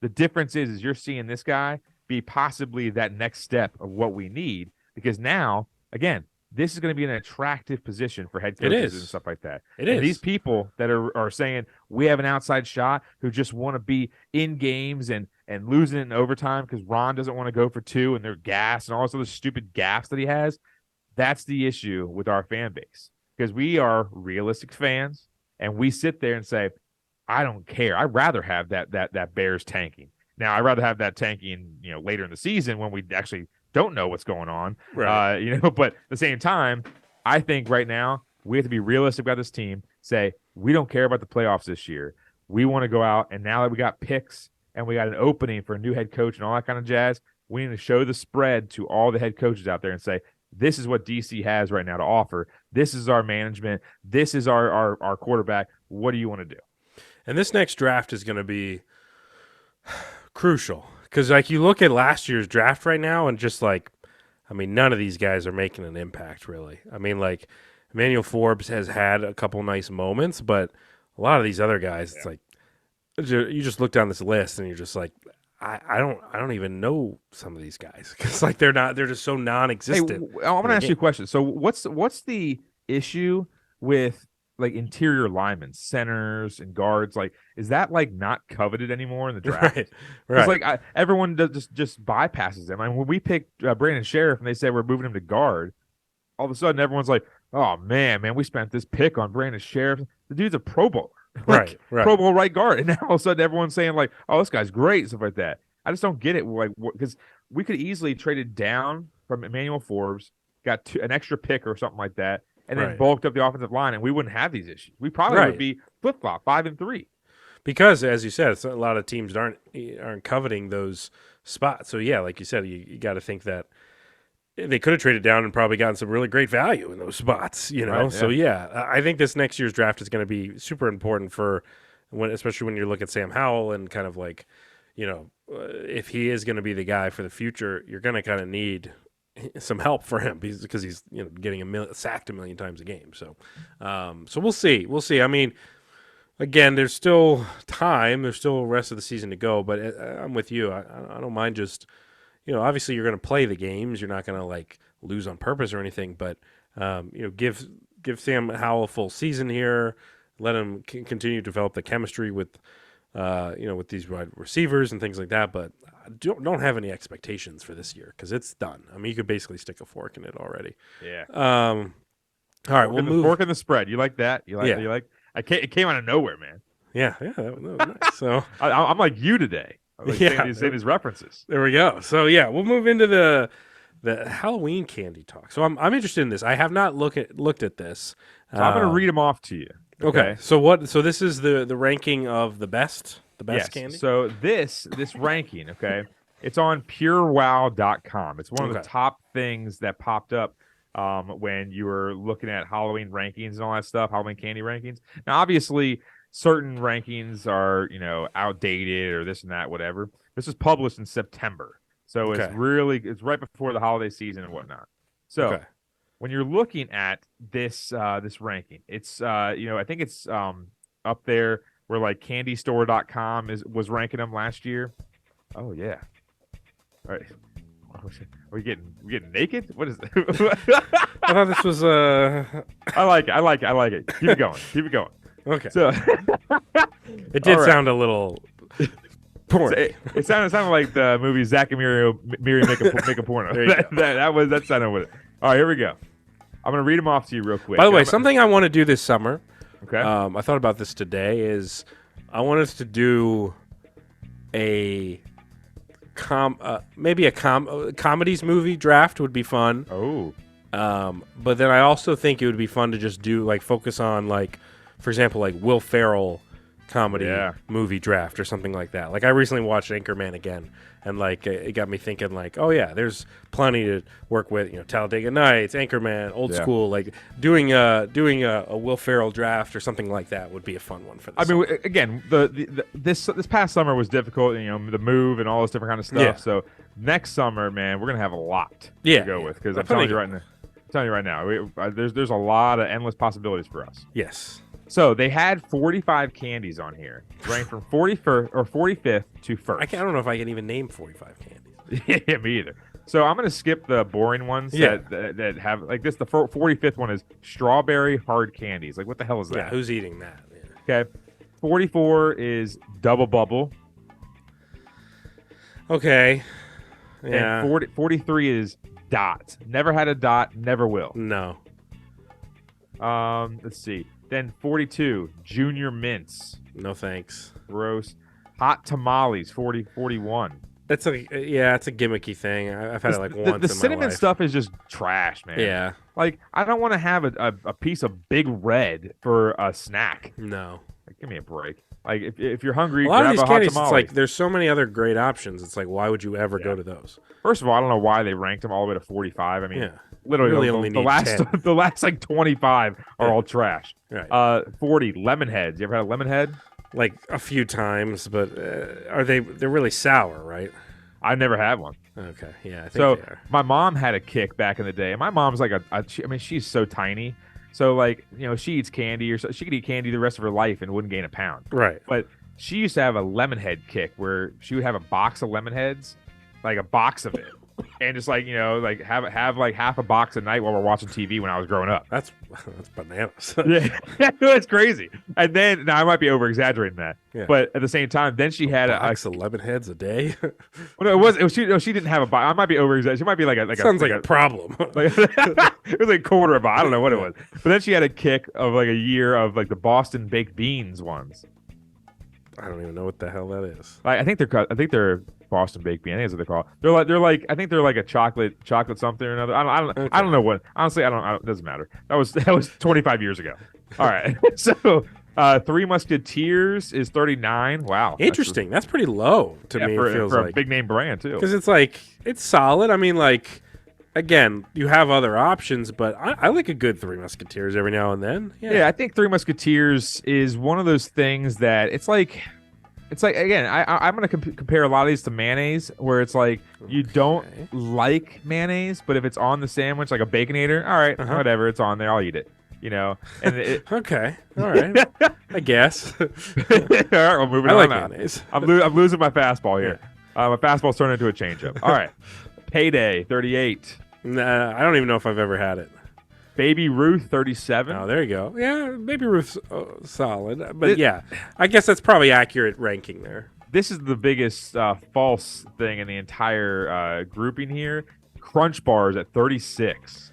The difference is you're seeing this guy be possibly that next step of what we need because now, again, this is going to be an attractive position for head coaches and stuff like that. These people that are saying we have an outside shot who just want to be in games and losing it in overtime because Ron doesn't want to go for 2 and they're gassed and all this other stupid gaffes that he has. That's the issue with our fan base because we are realistic fans and we sit there and say, I don't care. I'd rather have that Bears tanking. Now, I'd rather have that tanking, later in the season when we actually don't know what's going on. Right. But at the same time, I think right now we have to be realistic about this team, say we don't care about the playoffs this year. We want to go out, and now that we got picks and we got an opening for a new head coach and all that kind of jazz, we need to show the spread to all the head coaches out there and say, this is what DC has right now to offer. This is our management. This is our quarterback. What do you want to do? And this next draft is going to be crucial. Because, you look at last year's draft right now and just, none of these guys are making an impact, really. Emmanuel Forbes has had a couple nice moments, but a lot of these other guys, it's like, you just look down this list and you're just like, I don't even know some of these guys. Because, they're just so non-existent. Hey, I want to ask you a question. So, what's the issue with interior linemen, centers and guards? Is that not coveted anymore in the draft? Right. Everyone just bypasses them. When we picked Brandon Sheriff and they said we're moving him to guard, all of a sudden everyone's like, oh man, we spent this pick on Brandon Sheriff. The dude's a Pro Bowler. Right. Pro Bowl right guard. And now all of a sudden everyone's saying oh, this guy's great, stuff like that. I just don't get it. Because we could easily traded down from Emmanuel Forbes, got an extra pick or something like that, and then bulked up the offensive line, and we wouldn't have these issues. We probably would be flip-flop, 5-3. Because, as you said, a lot of teams aren't coveting those spots. So, yeah, like you said, you got to think that they could have traded down and probably gotten some really great value in those spots, Right, yeah. So, yeah, I think this next year's draft is going to be super important especially when you look at Sam Howell and kind of if he is going to be the guy for the future, you're going to kind of need some help for him because he's getting sacked a million times a game. So we'll see. Again, there's still time. There's still the rest of the season to go. But I'm with you. I don't mind just obviously you're going to play the games. You're not going to lose on purpose or anything. But give Sam Howell a full season here. Let him continue to develop the chemistry with with these wide receivers and things like that. But don't have any expectations for this year because it's done. You could basically stick a fork in it already. Yeah. All right, we'll move. Fork in the spread. You like that? It came out of nowhere, man. Yeah, that was nice. So I'm like you today. Saying his references. There we go. So yeah, we'll move into the the Halloween candy talk. So I'm interested in this. I have not looked at this. So I'm going to read them off to you. Okay. So this is the ranking of the best Yes. candy. So this ranking, okay, it's on purewow.com. It's one of the top things that popped up when you were looking at Halloween rankings and all that stuff, Halloween candy rankings. Now, obviously, certain rankings are, outdated or this and that, whatever. This is published in September. So it's right before the holiday season and whatnot. So when you're looking at this ranking, it's I think it's up there where like candystore.com was ranking them last year. Oh yeah. All right. Are we getting naked? What is it? I thought this was I like it. Keep it going. Okay. So it did sound a little porn. It sounded like the movie Zach and Miri make a porno. that sounded with it. All right, here we go. I'm gonna read them off to you real quick. By the way, something I want to do this summer. Okay. I thought about this today. Is I want us to do a comedies movie draft would be fun. Oh. But then I also think it would be fun to just do like focus on like, for example, like Will Ferrell comedy movie draft or something like that. Like I recently watched Anchorman again, and like it got me thinking like, oh yeah, there's plenty to work with. Talladega Nights, Anchorman, Old School. Like doing a Will Ferrell draft or something like that would be a fun one for this. I mean, again, this past summer was difficult. The move and all this different kind of stuff. Yeah. So next summer, man, we're gonna have a lot to go with because I'm telling you right now, there's a lot of endless possibilities for us. Yes. So they had 45 candies on here, ranked from 41st or 45th to 1st. I don't know if I can even name 45 candies. Yeah, me either. So I'm going to skip the boring ones that have like this. The 45th one is strawberry hard candies. Like what the hell is that? Yeah, who's eating that? Yeah. Okay. 44 is double bubble. Okay. Yeah. And 43 is dot. Never had a dot, never will. No. Let's see. Then 42, Junior Mints. No thanks. Gross. Hot Tamales, 41. It's a gimmicky thing. I've had it like once in my life. The cinnamon stuff is just trash, man. Yeah. Like, I don't want to have a piece of Big Red for a snack. No. Like, give me a break. Like, if you're hungry, a lot grab of these a candies, hot tamale. it's like there's so many other great options. It's like, why would you ever go to those? First of all, I don't know why they ranked them all the way to 45. I mean, literally really the only the need last 10. the last like 25 are all trash. Right. 40 lemon heads. You ever had a lemon head? Like a few times, but they're really sour, right? I've never had one. Okay, yeah, I think So they are. my mom had a kick back in the day. And my mom's like she's so tiny. So like, she eats candy or she could eat candy the rest of her life and wouldn't gain a pound. Right. But she used to have a lemon head kick where she would have a box of lemon heads, like a box of it. And just like, like have like half a box a night while we're watching TV when I was growing up. That's bananas. Yeah, it's crazy. And then now I might be over exaggerating that, but at the same time, then she had a box of lemon heads a day. Well, no, she didn't have a box. I might be over exaggerating. She might be like sounds like a problem. Like, it was like a quarter of a box. I don't know what it was. But then she had a kick of like a year of like the Boston baked beans ones. I don't even know what the hell that is. I think they're Boston baked beans. I think that's what they're called. They're like I think they're like a chocolate something or another. I don't know what. Honestly, it doesn't matter. That was 25 years ago. All right. So, Three Musketeers is 39. Wow. Interesting. That's pretty low to me. For, it feels for like a big name brand too. Because it's like it's solid. I mean, like again, you have other options, but I like a good Three Musketeers every now and then. Yeah, I think Three Musketeers is one of those things that it's like again, I'm going to compare a lot of these to mayonnaise, where it's like you don't like mayonnaise, but if it's on the sandwich, like a Baconator, all right, whatever, it's on there, I'll eat it. And okay, all right, I guess. All right, well, moving on. I like mayonnaise. I'm losing my fastball here. My fastball's turning into a changeup. All right, Payday 38. Nah, I don't even know if I've ever had it. Baby Ruth 37. Oh, there you go. Yeah, Baby Ruth's solid, but I guess that's probably accurate ranking there. This is the biggest false thing in the entire grouping here. Crunch Bars at 36.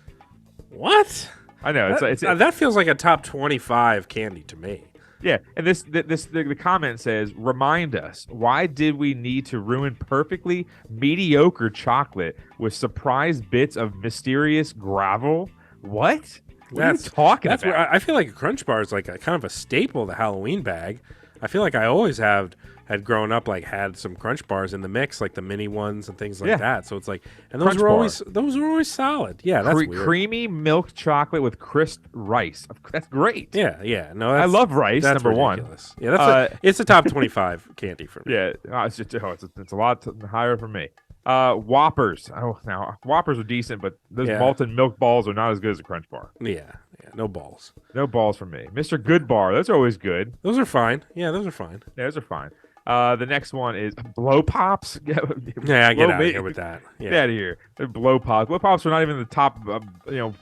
What? I know That feels like a top 25 candy to me. Yeah, and the comment says, "Remind us, why did we need to ruin perfectly mediocre chocolate with surprise bits of mysterious gravel? What? What are you talking That's about?" where I feel like a Crunch Bar is like a kind of a staple of the Halloween bag. I feel like I always had grown up like had some Crunch Bars in the mix, like the mini ones and things like Yeah. that. So it's like, and those Crunch were Bar. always solid. Yeah, that's weird. Creamy milk chocolate with crisp rice. That's great. Yeah. No, I love rice. That's Number ridiculous. one. Yeah, that's it's a top 25 candy for me. Yeah, it's a lot higher for me. Whoppers. Oh, now Whoppers are decent, but those Yeah. malted milk balls are not as good as a Crunch Bar. Yeah. No balls. No balls for me. Mr. Good Bar. Those are always good. Those are fine. Yeah, those are fine. Yeah, those are fine. The next one is Blow Pops. Yeah, get Blow out me- of here with that. Get Yeah, out of here. They're Blow Pops. Blow Pops are not even the top,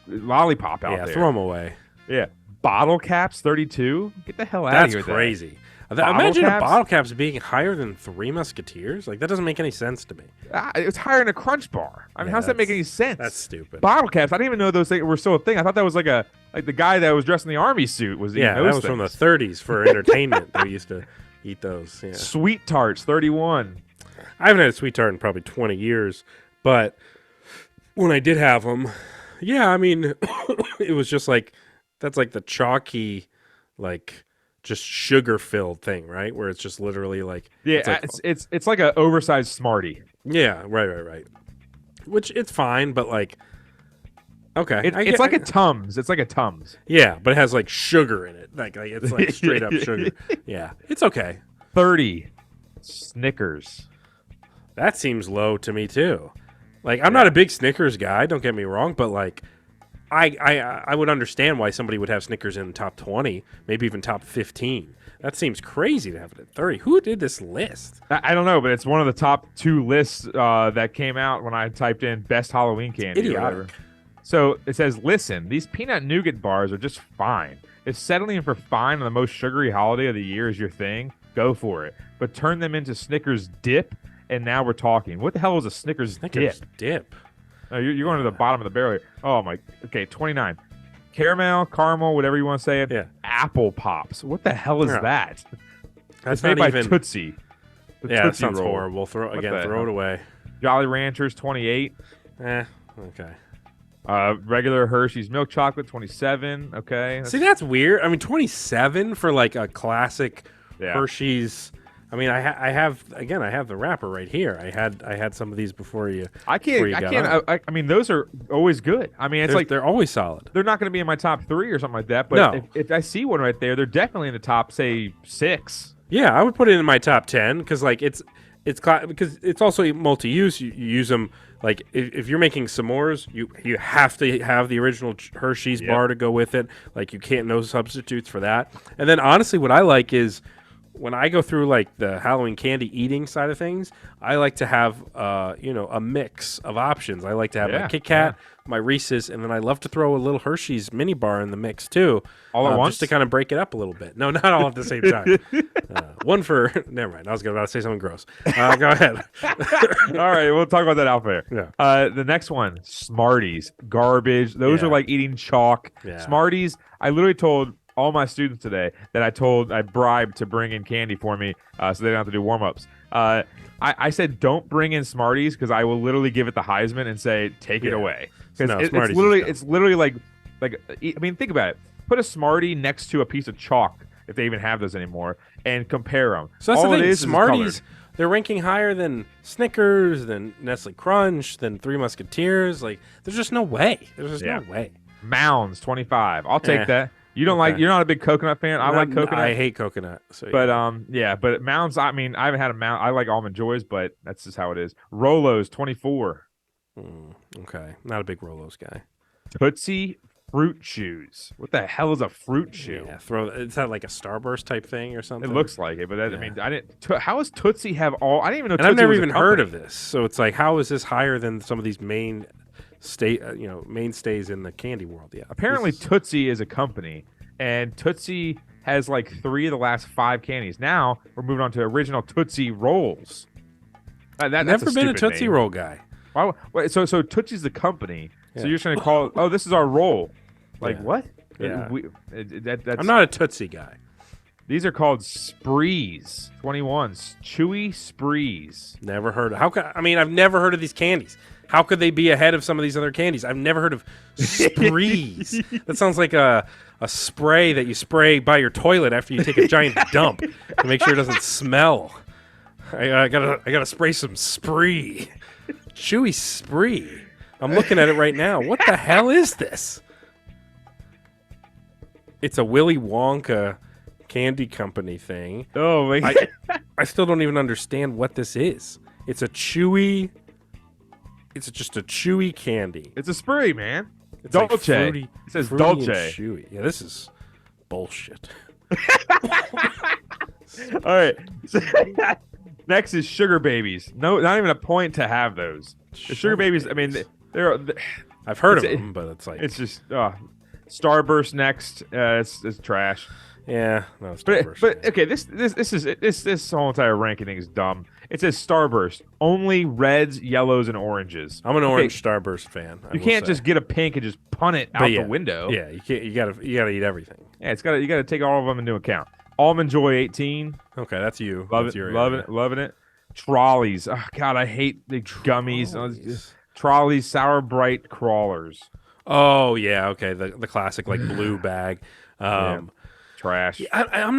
lollipop out yeah. there. Throw them away. Yeah. Bottle Caps 32. Get the hell out That's of here. crazy. Bottle Imagine caps? a bottle caps being higher than Three Musketeers. Like that doesn't make any sense to me. It's higher than a Crunch Bar. I mean, Yeah, how's that make that's- any sense? That's stupid. Bottle caps. I didn't even know those things were still a thing. I thought that was like the guy that was dressed in the army suit was eating Yeah, that those was from the things. 30s for entertainment. They used to eat those. Yeah. Sweet Tarts 31. I haven't had a sweet tart in probably 20 years, but when I did have them, yeah, I mean, it was just like that's like the chalky, like just sugar filled thing, right? Where it's just literally like Yeah, it's like an oversized Smartie. yeah, right. Which it's fine, but like okay, It's like a Tums. It's like a Tums. yeah, but it has like sugar in it, like it's like straight up sugar. Yeah, it's okay. 30 Snickers. That seems low to me too. Like I'm not a big Snickers guy, don't get me wrong, but like I would understand why somebody would have Snickers in top 20, maybe even top 15. That seems crazy to have it at 30. Who did this list? I don't know, but it's one of the top 2 lists that came out when I typed in best Halloween candy. Or whatever. Idiotic. So it says, listen, these peanut nougat bars are just fine. If settling for fine on the most sugary holiday of the year is your thing, go for it. But turn them into Snickers dip, and now we're talking. What the hell is a Snickers Dip. No, you're going to the bottom of the barrel here. Oh, my. Okay, 29. Caramel, whatever you want to say it. Yeah. Apple Pops. What the hell is Yeah. that? That's It's made not by even Tootsie. The yeah, that Tootsie sounds Roll. horrible. Throw What the throw hell? it away. Jolly Ranchers, 28. Okay. Regular Hershey's milk chocolate, 27. Okay. See, that's weird. I mean, 27 for like a classic Yeah. Hershey's. I mean, I have the wrapper right here. I had some of these before you. I before can't. you I got can't. on. I mean, those are always good. I mean, it's like they're always solid. they're not going to be in my top 3 or something like that. But No. if I see one right there, they're definitely in the top, say, 6. Yeah, I would put it in my top 10 because like because it's also multi-use. You use them like if you're making s'mores, you have to have the original Hershey's Yep. bar to go with it. Like you can't no substitutes for that. And then honestly, what I like is when I go through like the Halloween candy eating side of things, I like to have a mix of options. I like to have my Yeah, Kit Kat, my Reese's, and then I love to throw a little Hershey's mini bar in the mix too, All at once? just to kind of break it up a little bit. No, not all at the same time. One for never mind. I was about to say something gross. Go ahead. All right, we'll talk about that out there. Yeah. The next one, Smarties, garbage. Those Yeah. are like eating chalk. Yeah. Smarties. I literally told all my students today that I bribed to bring in candy for me, so they don't have to do warm ups. I said don't bring in Smarties because I will literally give it the Heisman and say take it Yeah. away. No, Because Smarties it's literally like I mean, think about it. Put a Smartie next to a piece of chalk if they even have those anymore, and compare them. So that's all the thing. It is Smarties, colored. they're ranking higher than Snickers, than Nestle Crunch, than Three Musketeers. Like, there's just no way. There's just no way. Mounds 25. I'll take Eh, that. You don't like. okay. You're not a big coconut fan. I like coconut. I hate coconut. So But yeah, but Mounds. I mean, I haven't had a Mound. I like Almond Joys, but that's just how it is. Rolos 24. okay, not a big Rolos guy. Tootsie Fruit Chews. What the hell is a fruit chew? Yeah, is that like a Starburst type thing or something? It looks like it, but that, Yeah. I mean, I didn't. How does Tootsie have all? I didn't even know. And Tootsie I've never was a even heard company. of this. So it's like, how is this higher than some of these mainstays in the candy world? Yeah. Apparently, This is- Tootsie is a company, and Tootsie has like 3 of the last 5 candies. Now we're moving on to original Tootsie Rolls. That's never been a stupid Tootsie name. Roll guy. Why, wait, so Tootsie's the company. So Yeah. you're just gonna call it? Oh, this is our roll. Like Yeah. what? Yeah. That's, I'm not a Tootsie guy. These are called Sprees. 21s. Chewy Sprees. Never heard of. I've never heard of these candies. How could they be ahead of some of these other candies? I've never heard of Sprees. That sounds like a spray that you spray by your toilet after you take a giant dump to make sure it doesn't smell. I gotta spray some Spree. Chewy Spree. I'm looking at it right now. What the hell is this? It's a Willy Wonka candy company thing. Oh my God. I still don't even understand what this is. It's just a chewy candy. It's a Spree, man. It's like Dolce. fruity, It says fruity and Dolce. chewy. Yeah, this is bullshit. All right. Next is Sugar Babies. No, not even a point to have those. The Sugar Babies, I mean, they're I've heard of it's- them, but it's like, it's just Starburst next. It's trash. yeah, no, it's But Starburst. okay, this whole entire ranking thing is dumb. It says Starburst only reds, yellows, and oranges. I'm an Okay, orange Starburst fan. I You will can't say. just get a pink and just punt it But out yeah, the window. Yeah, you can't. You gotta eat everything. Yeah, you gotta take all of them into account. Almond Joy 18, Okay, that's you. love That's it, your loving area. it, loving it. Trolleys, oh God, I hate the gummies. Trolleys. Trolleys, Sour Bright Crawlers, Oh yeah, okay, the classic like blue bag. trash. I'm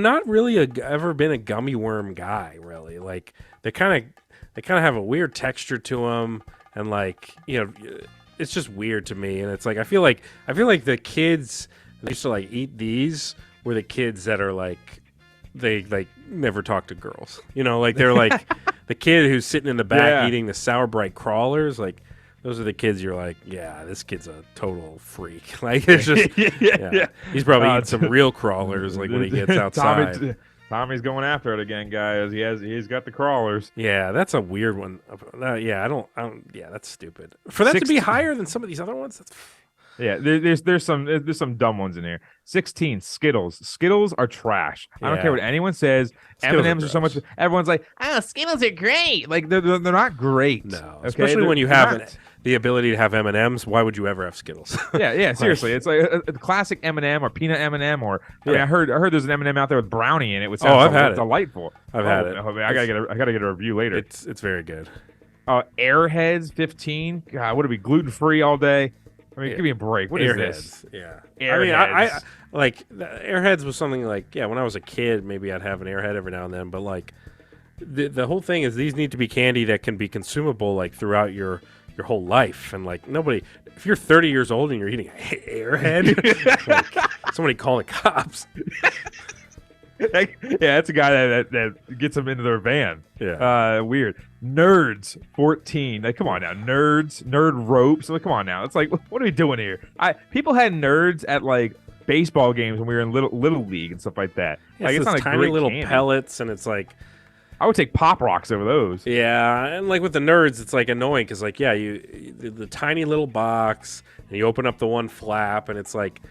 not really ever been a gummy worm guy. Really, like they kind of have a weird texture to them, and like it's just weird to me. And it's like I feel like the kids that used to like eat these were the kids that are like they like never talk to girls. Like they're like the kid who's sitting in the back Yeah. eating the Sour Bright Crawlers. Like those are the kids you're like, yeah, this kid's a total freak. Like it's just yeah. He's probably eating some real crawlers like when he gets outside. Tommy's going after it again, guys. He's got the crawlers. Yeah, that's a weird one. Yeah, I don't. Yeah, that's stupid. For that to be 16 higher than some of these other ones, that's Yeah, there's some dumb ones in here. 16 Skittles. Skittles are trash. I don't Yeah. care what anyone says. Skittles M&Ms are are so much. gross. Everyone's like, oh, Skittles are great. Like they're not great. no. okay? Especially when They're you have not. the ability to have M&Ms. Why would you ever have Skittles? Yeah, seriously. It's like a classic M&M or peanut M&M or I mean, Yeah. I heard there's an M&M out there with brownie in it, which Oh, sounds I've had it. delightful. I've had it. Oh, man, I gotta get a review later. it's very good. Airheads 15. God, what are we gluten free all day? I mean, Yeah. give me a break. What is this? Airheads. Yeah. Airheads. I like the Airheads was something like when I was a kid, maybe I'd have an Airhead every now and then, but like the whole thing is these need to be candy that can be consumable like throughout your whole life, and like nobody. If you're 30 years old and you're eating Airhead, like, somebody call the cops. Yeah, that's a guy that gets them into their van. Yeah. Weird. Nerds 14. Like, come on now, nerd ropes. Like, come on now. It's like, what are we doing here? People had nerds at like baseball games when we were in little league and stuff like that. Yeah, Like, it's not those a tiny great little candy. pellets, and it's like. I would take Pop Rocks over those. Yeah, and like with the nerds, it's like annoying because like the tiny little box, and you open up the one flap, and it's like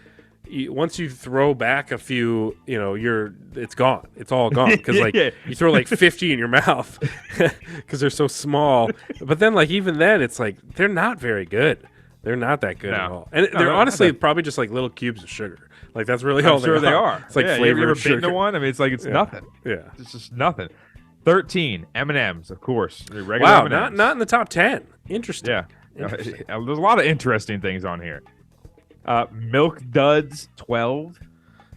once you throw back a few, it's gone. It's all gone because like Yeah. you throw like 50 in your mouth because they're so small. But then like even then, it's like they're not very good. They're not that good at No. all, and No, they're they're honestly not that- probably just like little cubes of sugar. Like that's really all I'm sure they are. It's like yeah, flavored you ever sugar. bitten to one? I mean, it's like it's nothing. Yeah. It's just nothing. 13 M&Ms, of course. The regular Wow, M&Ms. not in the top 10. Interesting. Yeah. Interesting. There's a lot of interesting things on here. Milk Duds 12.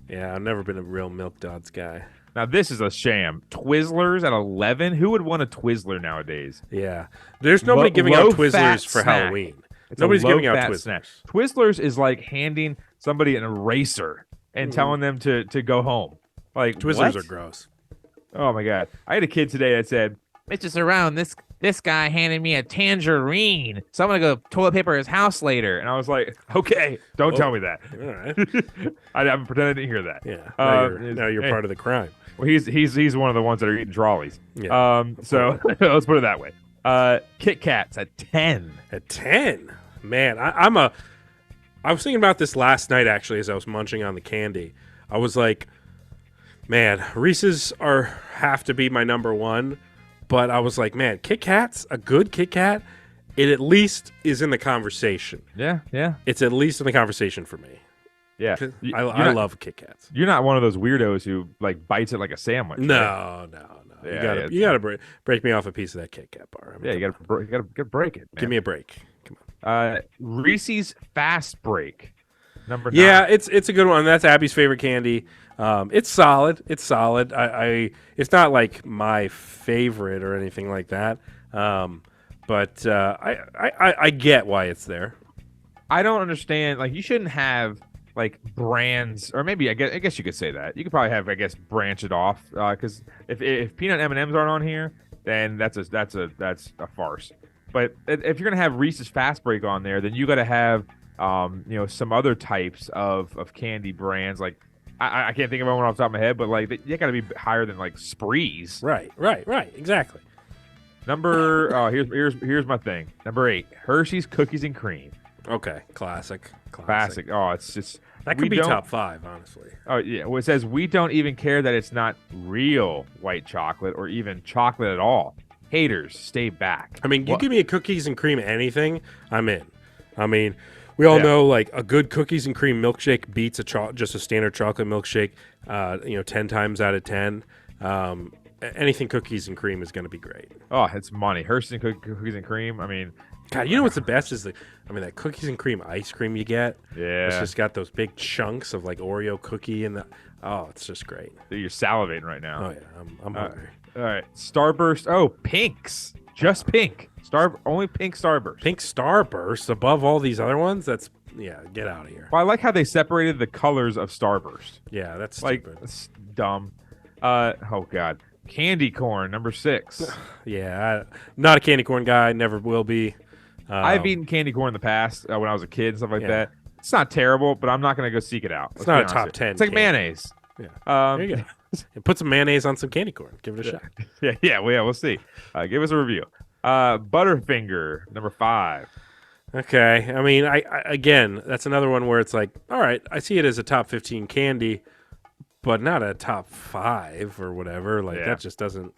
Yeah, I've never been a real Milk Duds guy. Now this is a sham. Twizzlers at 11. Who would want a Twizzler nowadays? Yeah. There's nobody giving out low-fat Twizzlers for snack. Halloween. It's Nobody's a giving out low-fat Twizzlers. snack. Twizzlers is like handing somebody an eraser and telling them to go home. Like Twizzlers what? are gross. Oh my god! I had a kid today that said, "Mr. Cerrone, this guy handed me a tangerine, so I'm gonna go toilet paper his house later." And I was like, "Okay, don't tell me that." All right. I'm pretending I didn't hear that. Yeah. Uh, Now you're hey. part of the crime. Well, he's one of the ones that are eating trolleys. Yeah. So let's put it that way. Kit Kats at 10. At 10. Man, I was thinking about this last night actually as I was munching on the candy. I was like, man, Reese's have to be my number one, but I was like, man, Kit Kats, a good Kit Kat, it at least is in the conversation. Yeah. It's at least in the conversation for me. Yeah, 'Cause You- I you're not- love Kit Kats. You're not one of those weirdos who like bites it like a sandwich. right? No. Yeah, You gotta break me off a piece of that Kit Kat bar. I mean, Yeah, you come gotta break it. on. Man. Give me a break. Come on. Reese's Fast Break, number 9. Yeah, it's a good one. That's Abby's favorite candy. It's solid. It's solid. It's not like my favorite or anything like that. But I get why it's there. I don't understand. Like, you shouldn't have like brands, or maybe I guess you could say that. You could probably have, I guess, branch it off. Because if peanut M&Ms aren't on here, then that's a farce. But if you're gonna have Reese's Fast Break on there, then you got to have some other types of candy brands. Like I can't think of one off the top of my head, but like they got to be higher than like Sprees. Right. Exactly. Here's my thing. Number 8, Hershey's Cookies and Cream. Okay. Classic. Classic. Oh, it's just That we could be don't- top 5, honestly. Oh yeah. Well, it says we don't even care that it's not real white chocolate or even chocolate at all. Haters, stay back. I mean, you What- give me a cookies and cream anything, I'm in. I mean, we all Yeah. know like a good cookies and cream milkshake beats just a standard chocolate milkshake. 10 times out of 10. Anything cookies and cream is going to be great. Oh, it's money. Hershey's and Cookies and Cream. I mean, God, you know what's the best is that cookies and cream ice cream you get. yeah. It's just got those big chunks of like Oreo cookie and it's just great. You're salivating right now. Oh yeah, I'm hungry. All right, Starburst. Oh, pinks. Just pink. Only pink Starburst. Pink Starburst above all these other ones. That's get out of here. Well, I like how they separated the colors of Starburst. Yeah, that's Like, stupid. it's dumb. Oh God. Candy corn, number 6. Yeah, not a candy corn guy. Never will be. I've eaten candy corn in the past when I was a kid and stuff like Yeah. that. It's not terrible, but I'm not gonna go seek it out. It's Let's not be a honest top here. 10 It's like candy. mayonnaise. Yeah. Um, There you go. And put some mayonnaise on some candy corn. Give it a shot. yeah, we'll see. Give us a review. Butterfinger, number 5. Okay. I mean, I again, that's another one where it's like, all right, I see it as a top 15 candy, but not a top 5 or whatever. Like Yeah. that just doesn't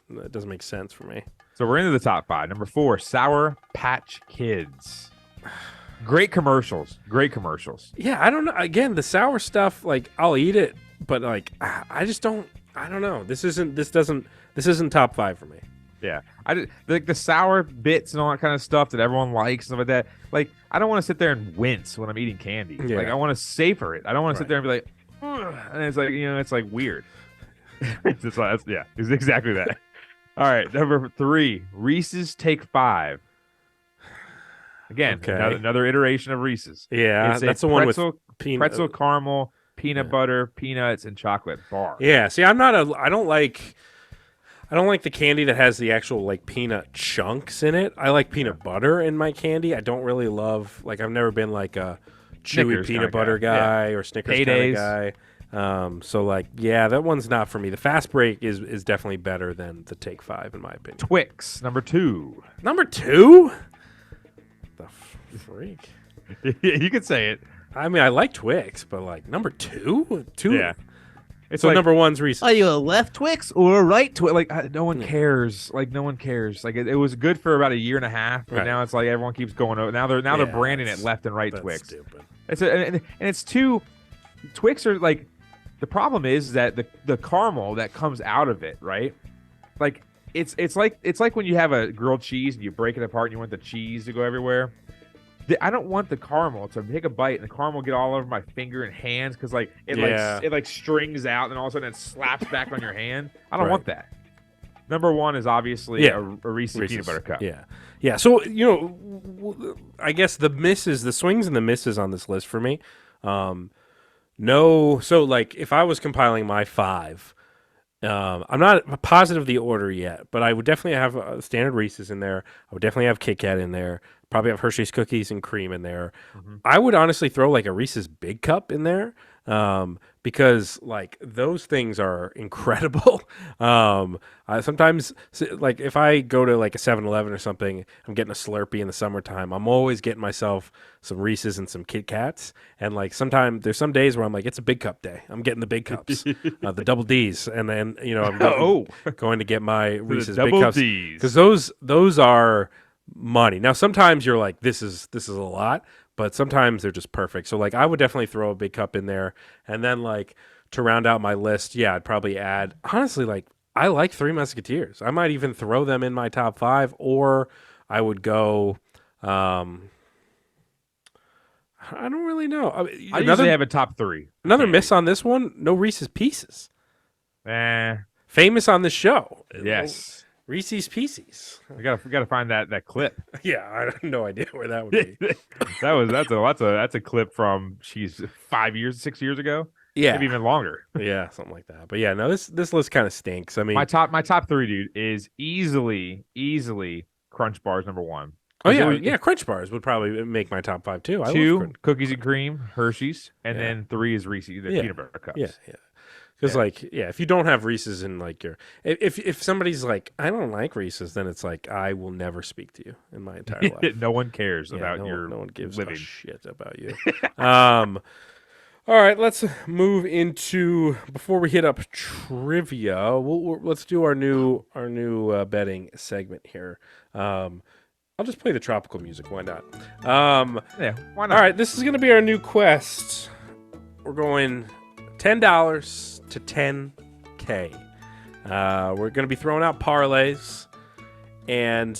make sense for me. So we're into the top 5. Number 4, Sour Patch Kids. Great commercials. Yeah, I don't know. Again, the sour stuff, like I'll eat it, but like I just don't. I don't know. This isn't top 5 for me. Yeah, like the sour bits and all that kind of stuff that everyone likes, stuff like that. Like, I don't want to sit there and wince when I'm eating candy. Yeah. Like, I want to savor it. I don't want to sit Right. there and be like, "Ugh," and it's like, it's like weird. It's exactly that. All right, number 3, Reese's Take 5. Again, Okay. another iteration of Reese's. Yeah, It's a that's the one with pretzel, peanut. pretzel caramel, peanut Yeah. butter, peanuts, and chocolate bar. Yeah, see, I don't like the candy that has the actual like peanut chunks in it. I like peanut butter in my candy. I don't really love I've never been like a chewy Snickers peanut kinda butter guy. guy or Snickers kind Paydays. of guy. So that one's not for me. The Fast Break is definitely better than the Take 5 in my opinion. Twix, number 2. Number 2? The freak. You could say it. I mean, I like Twix, but like number 2? Yeah. It's So like, number 1's Reese's. Are you a left Twix or a right Twix? like no one cares. Like, no one cares. Like, it was good for about a year and a half, but Right. now it's like everyone keeps going over. Now they're Yeah, branding it that's- left and right That's Twix. stupid. And it's too. Twix are like, the problem is that the caramel that comes out of it, right? Like, it's like when you have a grilled cheese and you break it apart and you want the cheese to go everywhere. I don't want the caramel to take a bite and the caramel get all over my finger and hands because like Yeah. it like strings out and all of a sudden it slaps back on your hand. I don't Right. want that. Number 1 is obviously Yeah. a Reese's peanut butter cup. Yeah. So I guess the swings and the misses on this list for me. No. So like, if I was compiling my 5, I'm not positive the order yet, but I would definitely have a standard Reese's in there. I would definitely have Kit Kat in there. Probably have Hershey's Cookies and Cream in there. Mhm. I would honestly throw like a Reese's Big Cup in there, because like those things are incredible. I sometimes like if I go to like a 7-Eleven or something, I'm getting a Slurpee in the summertime. I'm always getting myself some Reese's and some Kit Kats. And like sometimes there's some days where I'm like, it's a big cup day. I'm getting the big cups, the double D's, and then I'm going to get my Reese's Big double Cups Ds. because those are money. Now sometimes you're like, this is a lot, but sometimes they're just perfect. So like I would definitely throw a big cup in there, and then like to round out my list, yeah, I'd probably add honestly like I like Three Musketeers. I might even throw them in my top 5, or I would go. I don't really know. I usually have a top 3. Another miss on this one. No Reese's Pieces. Famous on the show. Yes. Reese's Pieces. We gotta find that clip. Yeah, I have no idea where that would be. that's a clip from 6 years ago. Yeah, maybe even longer. Yeah, something like that. But yeah, no, this list kind of stinks. I mean, my top 3, dude, is easily Crunch Bars number 1. Oh yeah, Crunch Bars would probably make my top 5 too. 2 Cookies and Cream, Hershey's, and then 3 is Reese's, the peanut butter cups. Yeah. Because if you don't have Reese's in like your, if somebody's like, I don't like Reese's, then it's like I will never speak to you in my entire life. No one cares about no one gives living. a shit about you. All right, let's move into before we hit up trivia. Let's do our new betting segment here. I'll just play the tropical music. Why not? Yeah, why not? All right, this is going to be our new quest. We're going $10 to 10K. We're going to be throwing out parlays, and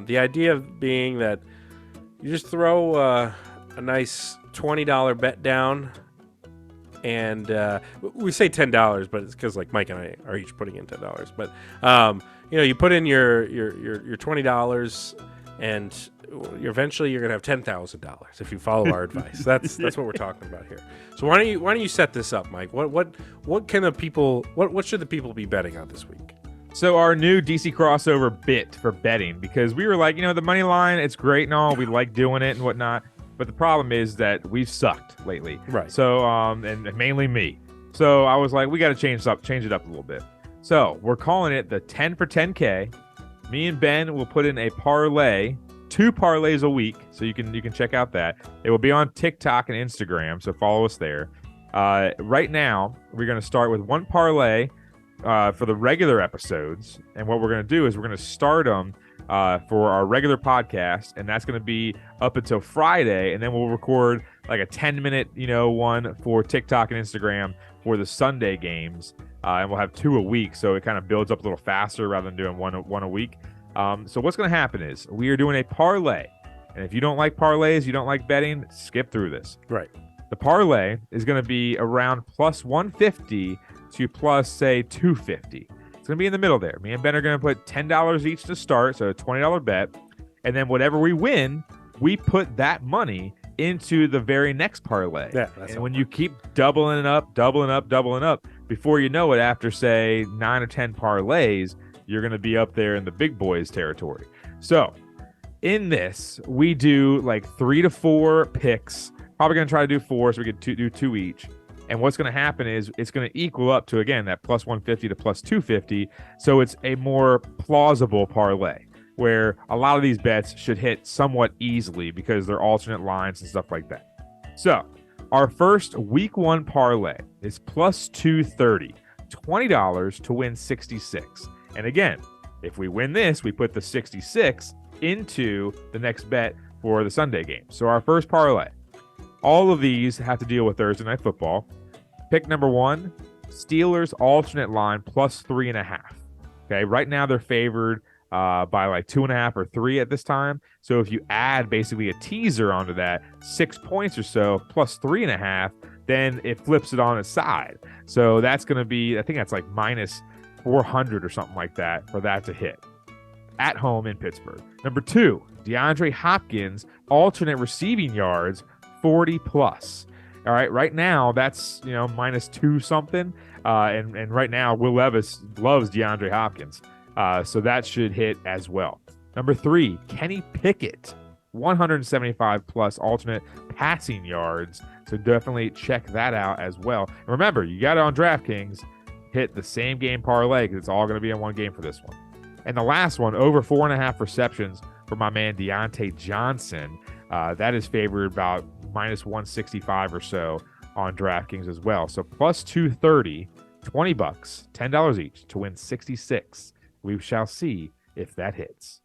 the idea being that you just throw a nice $20 bet down. And we say $10, but it's because like Mike and I are each putting in $10. But you put in your $20, and eventually you're gonna have $10,000 if you follow our advice. That's what we're talking about here. So why don't you set this up, Mike? What can the people what should the people be betting on this week? So our new DC crossover bit for betting, because we were like, the money line, it's great and all, we like doing it and whatnot. But the problem is that we've sucked lately. Right. So, and mainly me. So I was like, we got to change it up a little bit. So we're calling it the 10 for 10K. Me and Ben will put in a parlay, 2 parlays a week. So you can check out that. It will be on TikTok and Instagram. So follow us there. Right now, we're going to start with 1 parlay for the regular episodes. And what we're going to do is we're going to start them for our regular podcast, and that's going to be up until Friday, and then we'll record like a 10-minute, one for TikTok and Instagram for the Sunday games, and we'll have 2 a week, so it kind of builds up a little faster rather than doing one a week. So what's going to happen is we are doing a parlay, and if you don't like parlays, you don't like betting, skip through this. Right. The parlay is going to be around plus 150 to plus, say, 250. It's going to be in the middle there. Me and Ben are going to put $10 each to start, so a $20 bet. And then whatever we win, we put that money into the very next parlay. Yeah, and when you keep doubling it up, before you know it, after, say, 9 or 10 parlays, you're going to be up there in the big boys territory. So in this, we do like 3 to 4 picks. Probably going to try to do 4, so we could do 2 each. And what's going to happen is it's going to equal up to, again, that plus 150 to plus 250. So it's a more plausible parlay where a lot of these bets should hit somewhat easily because they're alternate lines and stuff like that. So our first week 1 parlay is plus 230, $20 to win 66. And again, if we win this, we put the 66 into the next bet for the Sunday game. So our first parlay, all of these have to deal with Thursday Night Football. Pick number 1, Steelers alternate line plus 3.5. Okay, right now they're favored by like 2.5 or 3 at this time. So if you add basically a teaser onto that, 6 points or so plus 3.5, then it flips it on its side. So that's going to be, I think that's like minus 400 or something like that for that to hit. At home in Pittsburgh. Number 2, DeAndre Hopkins alternate receiving yards 40 plus. All right, right now that's minus 2 something, and right now Will Levis loves DeAndre Hopkins, so that should hit as well. Number 3, Kenny Pickett, 175 plus alternate passing yards, so definitely check that out as well. And remember, you got it on DraftKings, hit the same game parlay because it's all going to be in one game for this one. And the last one, over 4.5 receptions for my man Deontay Johnson. That is favored about minus 165 or so on DraftKings as well. So plus 230, $20, $10 each to win 66. We shall see if that hits.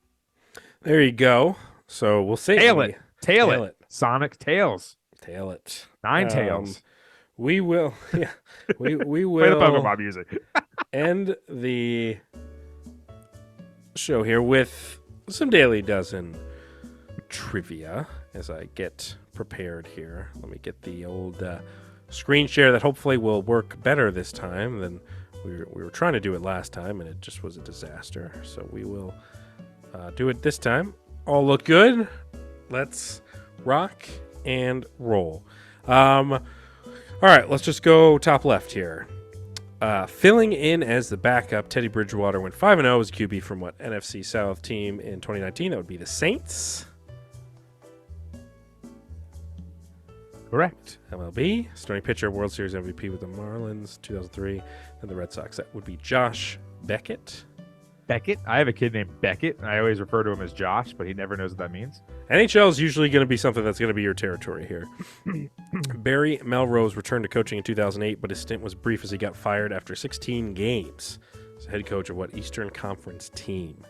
There you go. So we'll see. Tail it. Sonic Tails. Tail it. Nine Tails. We will. Yeah, we Play the will Pokemon music. end the show here with some Daily Dozen trivia as I get prepared here. Let me get the old screen share that hopefully will work better this time than we were trying to do it last time, and it just was a disaster. So we will do it this time. All look good. Let's rock and roll. All right, let's just go top left here. Filling in as the backup, Teddy Bridgewater went 5-0 as QB from what NFC South team in 2019? That would be the Saints. Correct. MLB, starting pitcher, World Series MVP with the Marlins, 2003. And the Red Sox, that would be Josh Beckett. Beckett. I have a kid named Beckett, and I always refer to him as Josh, but he never knows what that means. NHL is usually going to be something that's going to be your territory here. Barry Melrose returned to coaching in 2008, but his stint was brief as he got fired after 16 games. He's head coach of what Eastern Conference team?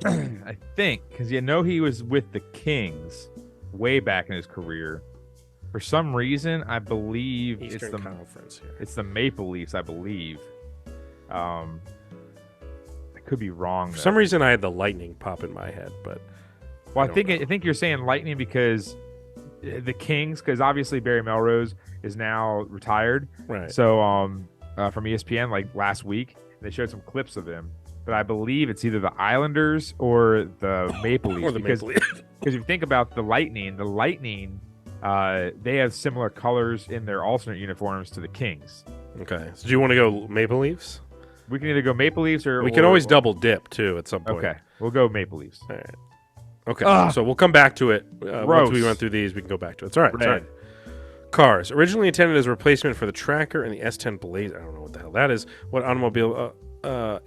I think, because you know he was with the Kings way back in his career. For some reason, I believe Eastern Conference here. it's the Maple Leafs, I believe. I could be wrong. For some reason, I had the Lightning pop in my head, but Well, I I think don't know. you're saying Lightning because the Kings, because obviously Barry Melrose is now retired. right. So from ESPN, like last week, they showed some clips of him. But I believe it's either the Islanders or the Maple Leafs. Or the because, Maple Leafs. because if you think about the Lightning, they have similar colors in their alternate uniforms to the Kings. Okay. So do you want to go Maple Leafs? We can either go Maple Leafs or We can always double dip too at some point. Okay, we'll go Maple Leafs. All right. Okay. Ugh. So we'll come back to it. Once Gross. we went through these, we can go back to it. It's all right. It's all Red. right. Cars. Originally intended as a replacement for the Tracker and the S10 Blazer. I don't know what the hell that is. What automobile?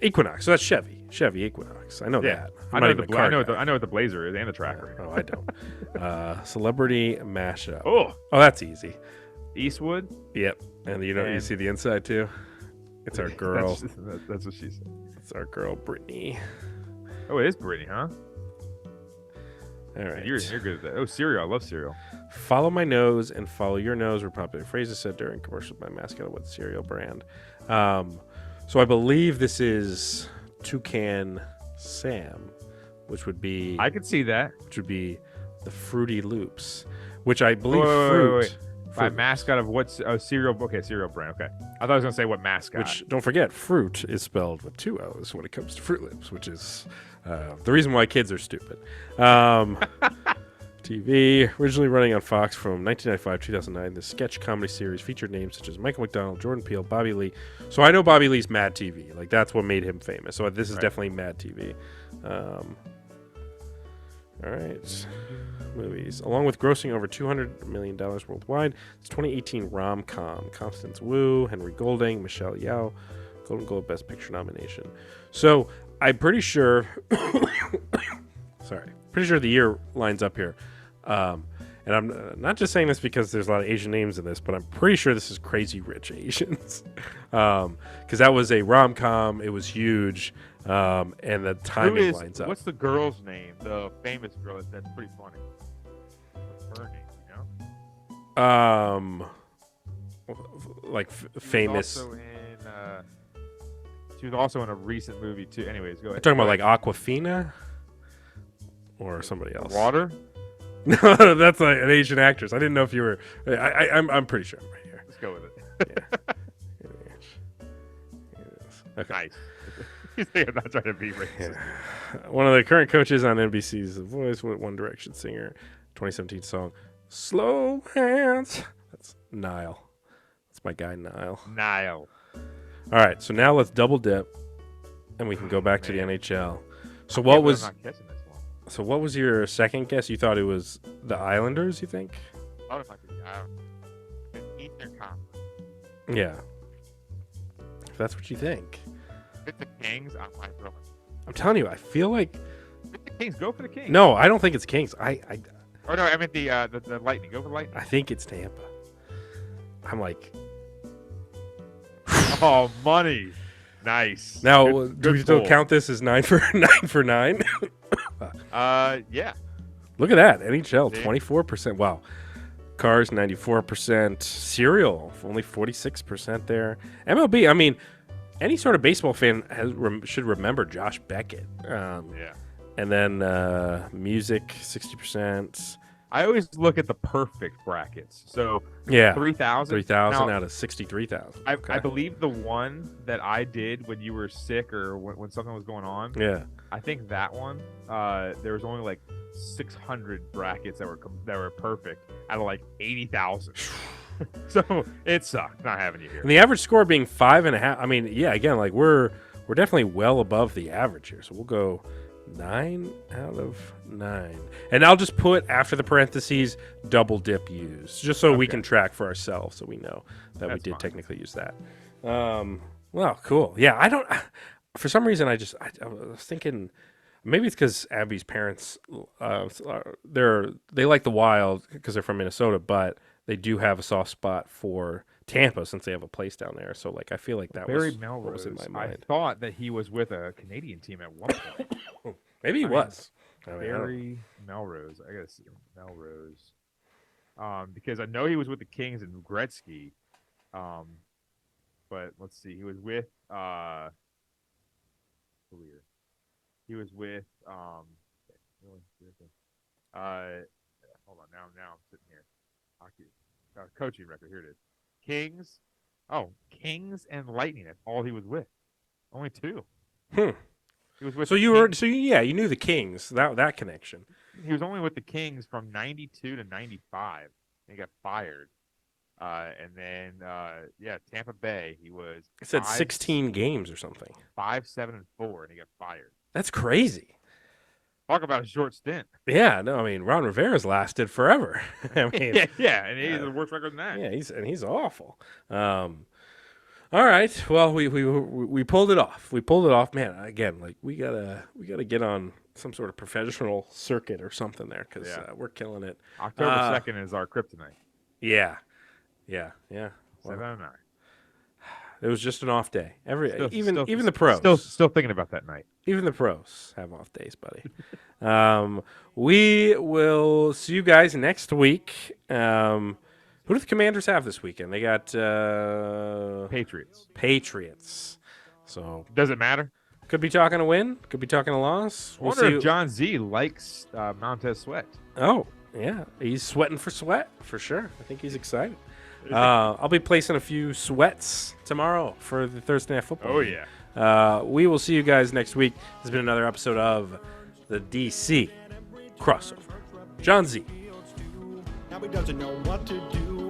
Equinox. So that's Chevy. Chevy Equinox. I know that. I I'm know, not even a car guy. I know what the Blazer is and the Tracker. Oh, I don't. Celebrity mashup. Oh, Oh, that's easy. Eastwood. Yep. And you And- see the inside too. It's our girl. That's what she said. It's our girl Brittany. Oh, it is Brittany, huh? All right. You're good at that. Oh, cereal. I love cereal. Follow my nose and follow your nose were popular phrases said during commercials by mascot of what cereal brand. So I believe this is Toucan Sam, which would be I could see that. the Fruity Loops, which I believe Wait, fruit. wait. By fruit, mascot of what's cereal? Okay, cereal brand. Okay, I thought I was gonna say what mascot. which don't forget, fruit is spelled with 2 O's when it comes to Fruit Loops, which is the reason why kids are stupid. TV, originally running on Fox from 1995 2009, the sketch comedy series featured names such as Michael McDonald, Jordan Peele, Bobby Lee. So I know Bobby Lee's Mad TV. Like, that's what made him famous. So this is Right. definitely Mad TV. All right. Movies. Along with grossing over $200 million worldwide, it's 2018 rom-com. Constance Wu, Henry Golding, Michelle Yeoh, Golden Globe Best Picture nomination. So I'm pretty sure... pretty sure the year lines up here. And I'm not just saying this because there's a lot of Asian names in this, but I'm pretty sure this is Crazy Rich Asians. Because that was a rom-com. It was huge. And the timing lines up. What's the girl's name? The famous girl that's pretty funny. What's her name? You know? Like She was famous. also in, she was also in a recent movie too. Anyways, go You're ahead. talking about like Aquafina? Or somebody else? Water. No, that's like an Asian actress. I didn't know if you were. I'm pretty sure I'm right here. Let's go with it. Okay. Nice. You think I'm not trying to be racist. One of the current coaches on NBC's The Voice, One Direction singer, 2017 song, Slow Hands. That's Niall. That's my guy, Niall. Niall. All right, so now let's double dip, and we can go back to the man. NHL. So Yeah, what but was I'm not catching this one. so what was your second guess? You thought it was the Islanders, you think? Oh, if I could, Eastern Conference. Yeah. If that's what you think. If it's the Kings, I might throw it. I'm telling you, I feel like If it's the Kings, go for the Kings. no, I don't think it's Kings. Oh no, I meant the Lightning. Go for the Lightning. I think it's Tampa. I'm like, Oh, money. Nice. now Good- do we good still pull. count this as 9 for 9 for 9? Yeah. Look at that. NHL, See? 24%. Wow. Cars, 94%. Cereal, only 46% there. MLB, I mean, any sort of baseball fan should remember Josh Beckett. Yeah. And then music, 60%. I always look at the perfect brackets. So Yeah. 3,000. 3,000 Now, out of 63,000. I believe the one that I did when you were sick or when something was going on, Yeah. I think that one, there was only like 600 brackets that were perfect out of like 80,000. So it sucked not having you here. And the average score being 5.5. I mean, yeah, again, like we're definitely well above the average here. So we'll go 9 out of 9. And I'll just put after the parentheses double dip used, just so we Okay. can track for ourselves so we know that we That's did fine. technically use that. Well, cool. Yeah, I don't for some reason I was thinking maybe it's because Abby's parents they like the Wild because they're from Minnesota, but they do have a soft spot for Tampa since they have a place down there. So like I feel like that Barry was Melrose. what was in my I mind. thought that he was with a Canadian team at one point. Maybe he I mean, was. I mean, I don't- Barry Melrose. I gotta see Melrose. Because I know he was with the Kings and Gretzky. But let's see. He was with career. He was with hold on, now I'm sitting here. Hockey coaching record. Here it is. Kings. Oh, Kings and Lightning. That's all he was with. Only 2. Hmm. He was with So the you were Kings. you knew the Kings, that connection. He was only with the Kings from 92 to 95. He got fired. And then Tampa Bay, he was It said 5, 16 games or something. 5, 7, and 4, and he got fired. That's crazy. Talk about a short stint. Yeah, no, I mean Ron Rivera's lasted forever. I mean, yeah, and he's a worse record than that. yeah, he's awful. All right, well we pulled it off. We pulled it off, man. Again, like we gotta get on some sort of professional circuit or something there because Yeah. we're killing it. October 2nd is our kryptonite. Yeah. Well, 709. it was just an off day. Even Still- the pros. Still thinking about that night. Even the pros have off days, buddy. We will see you guys next week. Who do the Commanders have this weekend? They got Patriots. Patriots. So Does it matter? could be talking a win. Could be talking a loss. I We'll wonder see. if John Z likes Montez Sweat. Oh, yeah. He's sweating for sweat, for sure. I think he's excited. I'll be placing a few sweats tomorrow for the Thursday Night Football. Oh, game. yeah. We will see you guys next week. This has been another episode of the DC Crossover. John Z. Now he doesn't know what to do.